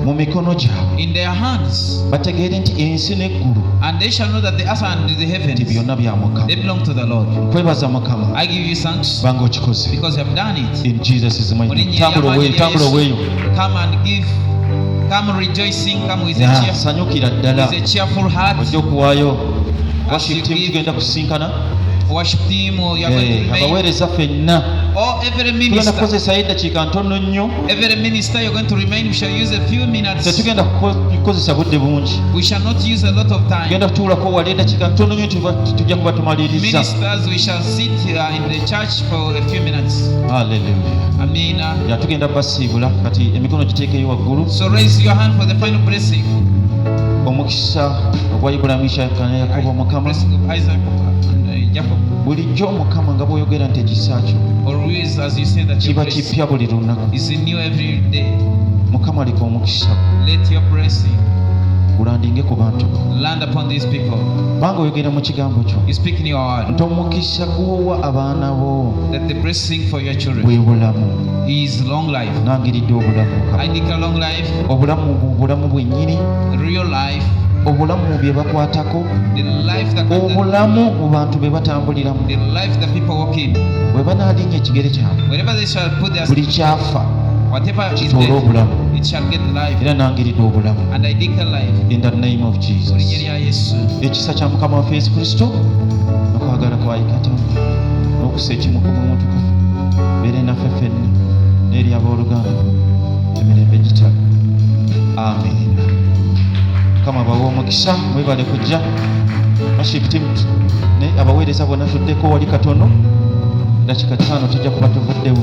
Speaker 4: mu mikono gyabwe
Speaker 5: in their hands.
Speaker 4: bategeere nti ensi n'eggulu
Speaker 5: And they shall know that the earth and the
Speaker 4: nti
Speaker 5: heavens,
Speaker 4: byonna bya mukama
Speaker 5: they belong to the Lord.
Speaker 4: kwebaza mukama
Speaker 5: I give you thanks
Speaker 4: banga okikoze
Speaker 5: because you have done it.
Speaker 4: in jesus mighty name.
Speaker 5: Muri
Speaker 4: tambula
Speaker 5: nyeri
Speaker 4: oweeyo tambula
Speaker 5: y'amaanyi
Speaker 4: oweeyo
Speaker 5: Come and give. Come rejoicing. Come with a
Speaker 4: Ya,
Speaker 5: cheer,
Speaker 4: sanyukira ddala
Speaker 5: with a cheerful heart.
Speaker 4: ojja okuwaayo
Speaker 5: As
Speaker 4: worship
Speaker 5: you
Speaker 4: team
Speaker 5: give,
Speaker 4: tugenda kusinkana
Speaker 5: worship team, or you are going to remain.
Speaker 4: abaweereza ffenna
Speaker 5: Or every
Speaker 4: tugenda
Speaker 5: minister,
Speaker 4: kukozesayo eddakiika ntono nnyo
Speaker 5: every minister, you're going to remain. We shall use a few minutes.
Speaker 4: tetugenda kukozesa budde bungi
Speaker 5: We shall not use a lot of time.
Speaker 4: tugenda kutuulako wali eddakiika ntono nnyo tujja kuba tumaliriza
Speaker 5: Ministers, we shall sit in the church for a few minutes.
Speaker 4: haleluya
Speaker 5: Amina.
Speaker 4: yatugenda basiibula kati emikono giteekeyo waggulu
Speaker 5: So raise your hand for the final blessing.
Speaker 4: omukisa ogwa ibulayimu isaaka ne yakobo mukama
Speaker 5: Blessing of Isaac and Jacob.
Speaker 4: bulijjo omukama nga bw'oyogera nti ekisa kyo
Speaker 5: Always, as you say that your
Speaker 4: kiba
Speaker 5: blessing
Speaker 4: kipya buli lunaku
Speaker 5: is new every day.
Speaker 4: mukama aliko omukisa
Speaker 5: Let your blessing
Speaker 4: gulandinge ku bantu bo
Speaker 5: land upon these people.
Speaker 4: kubanga oyogera mu kigambo kyo
Speaker 5: You speak in your word
Speaker 4: nti omukisa gw'owa abaana bo
Speaker 5: that the blessing for your children
Speaker 4: bwe bulamu
Speaker 5: is long life.
Speaker 4: nangiridde obulamu
Speaker 5: I declare long life,
Speaker 4: obulamu bwennyini
Speaker 5: real life,
Speaker 4: obulamu mu bye bakwatako
Speaker 5: the life that
Speaker 4: obulamu mu bantu be batambuliramu
Speaker 5: the life that people walk in.
Speaker 4: bwe banaalinnya ekigere kyabwe
Speaker 5: Wherever they shall put their
Speaker 4: buli kyafa
Speaker 5: whatever is
Speaker 4: kitoole
Speaker 5: there,
Speaker 4: obulamu
Speaker 5: it shall get life.
Speaker 4: era nangiridde obulamu
Speaker 5: And I declare life.
Speaker 4: in the name of
Speaker 5: Mu
Speaker 4: jesus
Speaker 5: linnya lya Yesu.
Speaker 4: ekisa kya mukama waffe yesu kristo nokwagala kwayi katonda n'okusa ekimu ku mutukufu beere naffe ffenna n'eri abooluganda emirembe gitala amen mukama bawe omukisa mwebale kujja worship team ne abaweereza bonna tuddeko wali katono dakika 5 tujja kuba tuvuddewo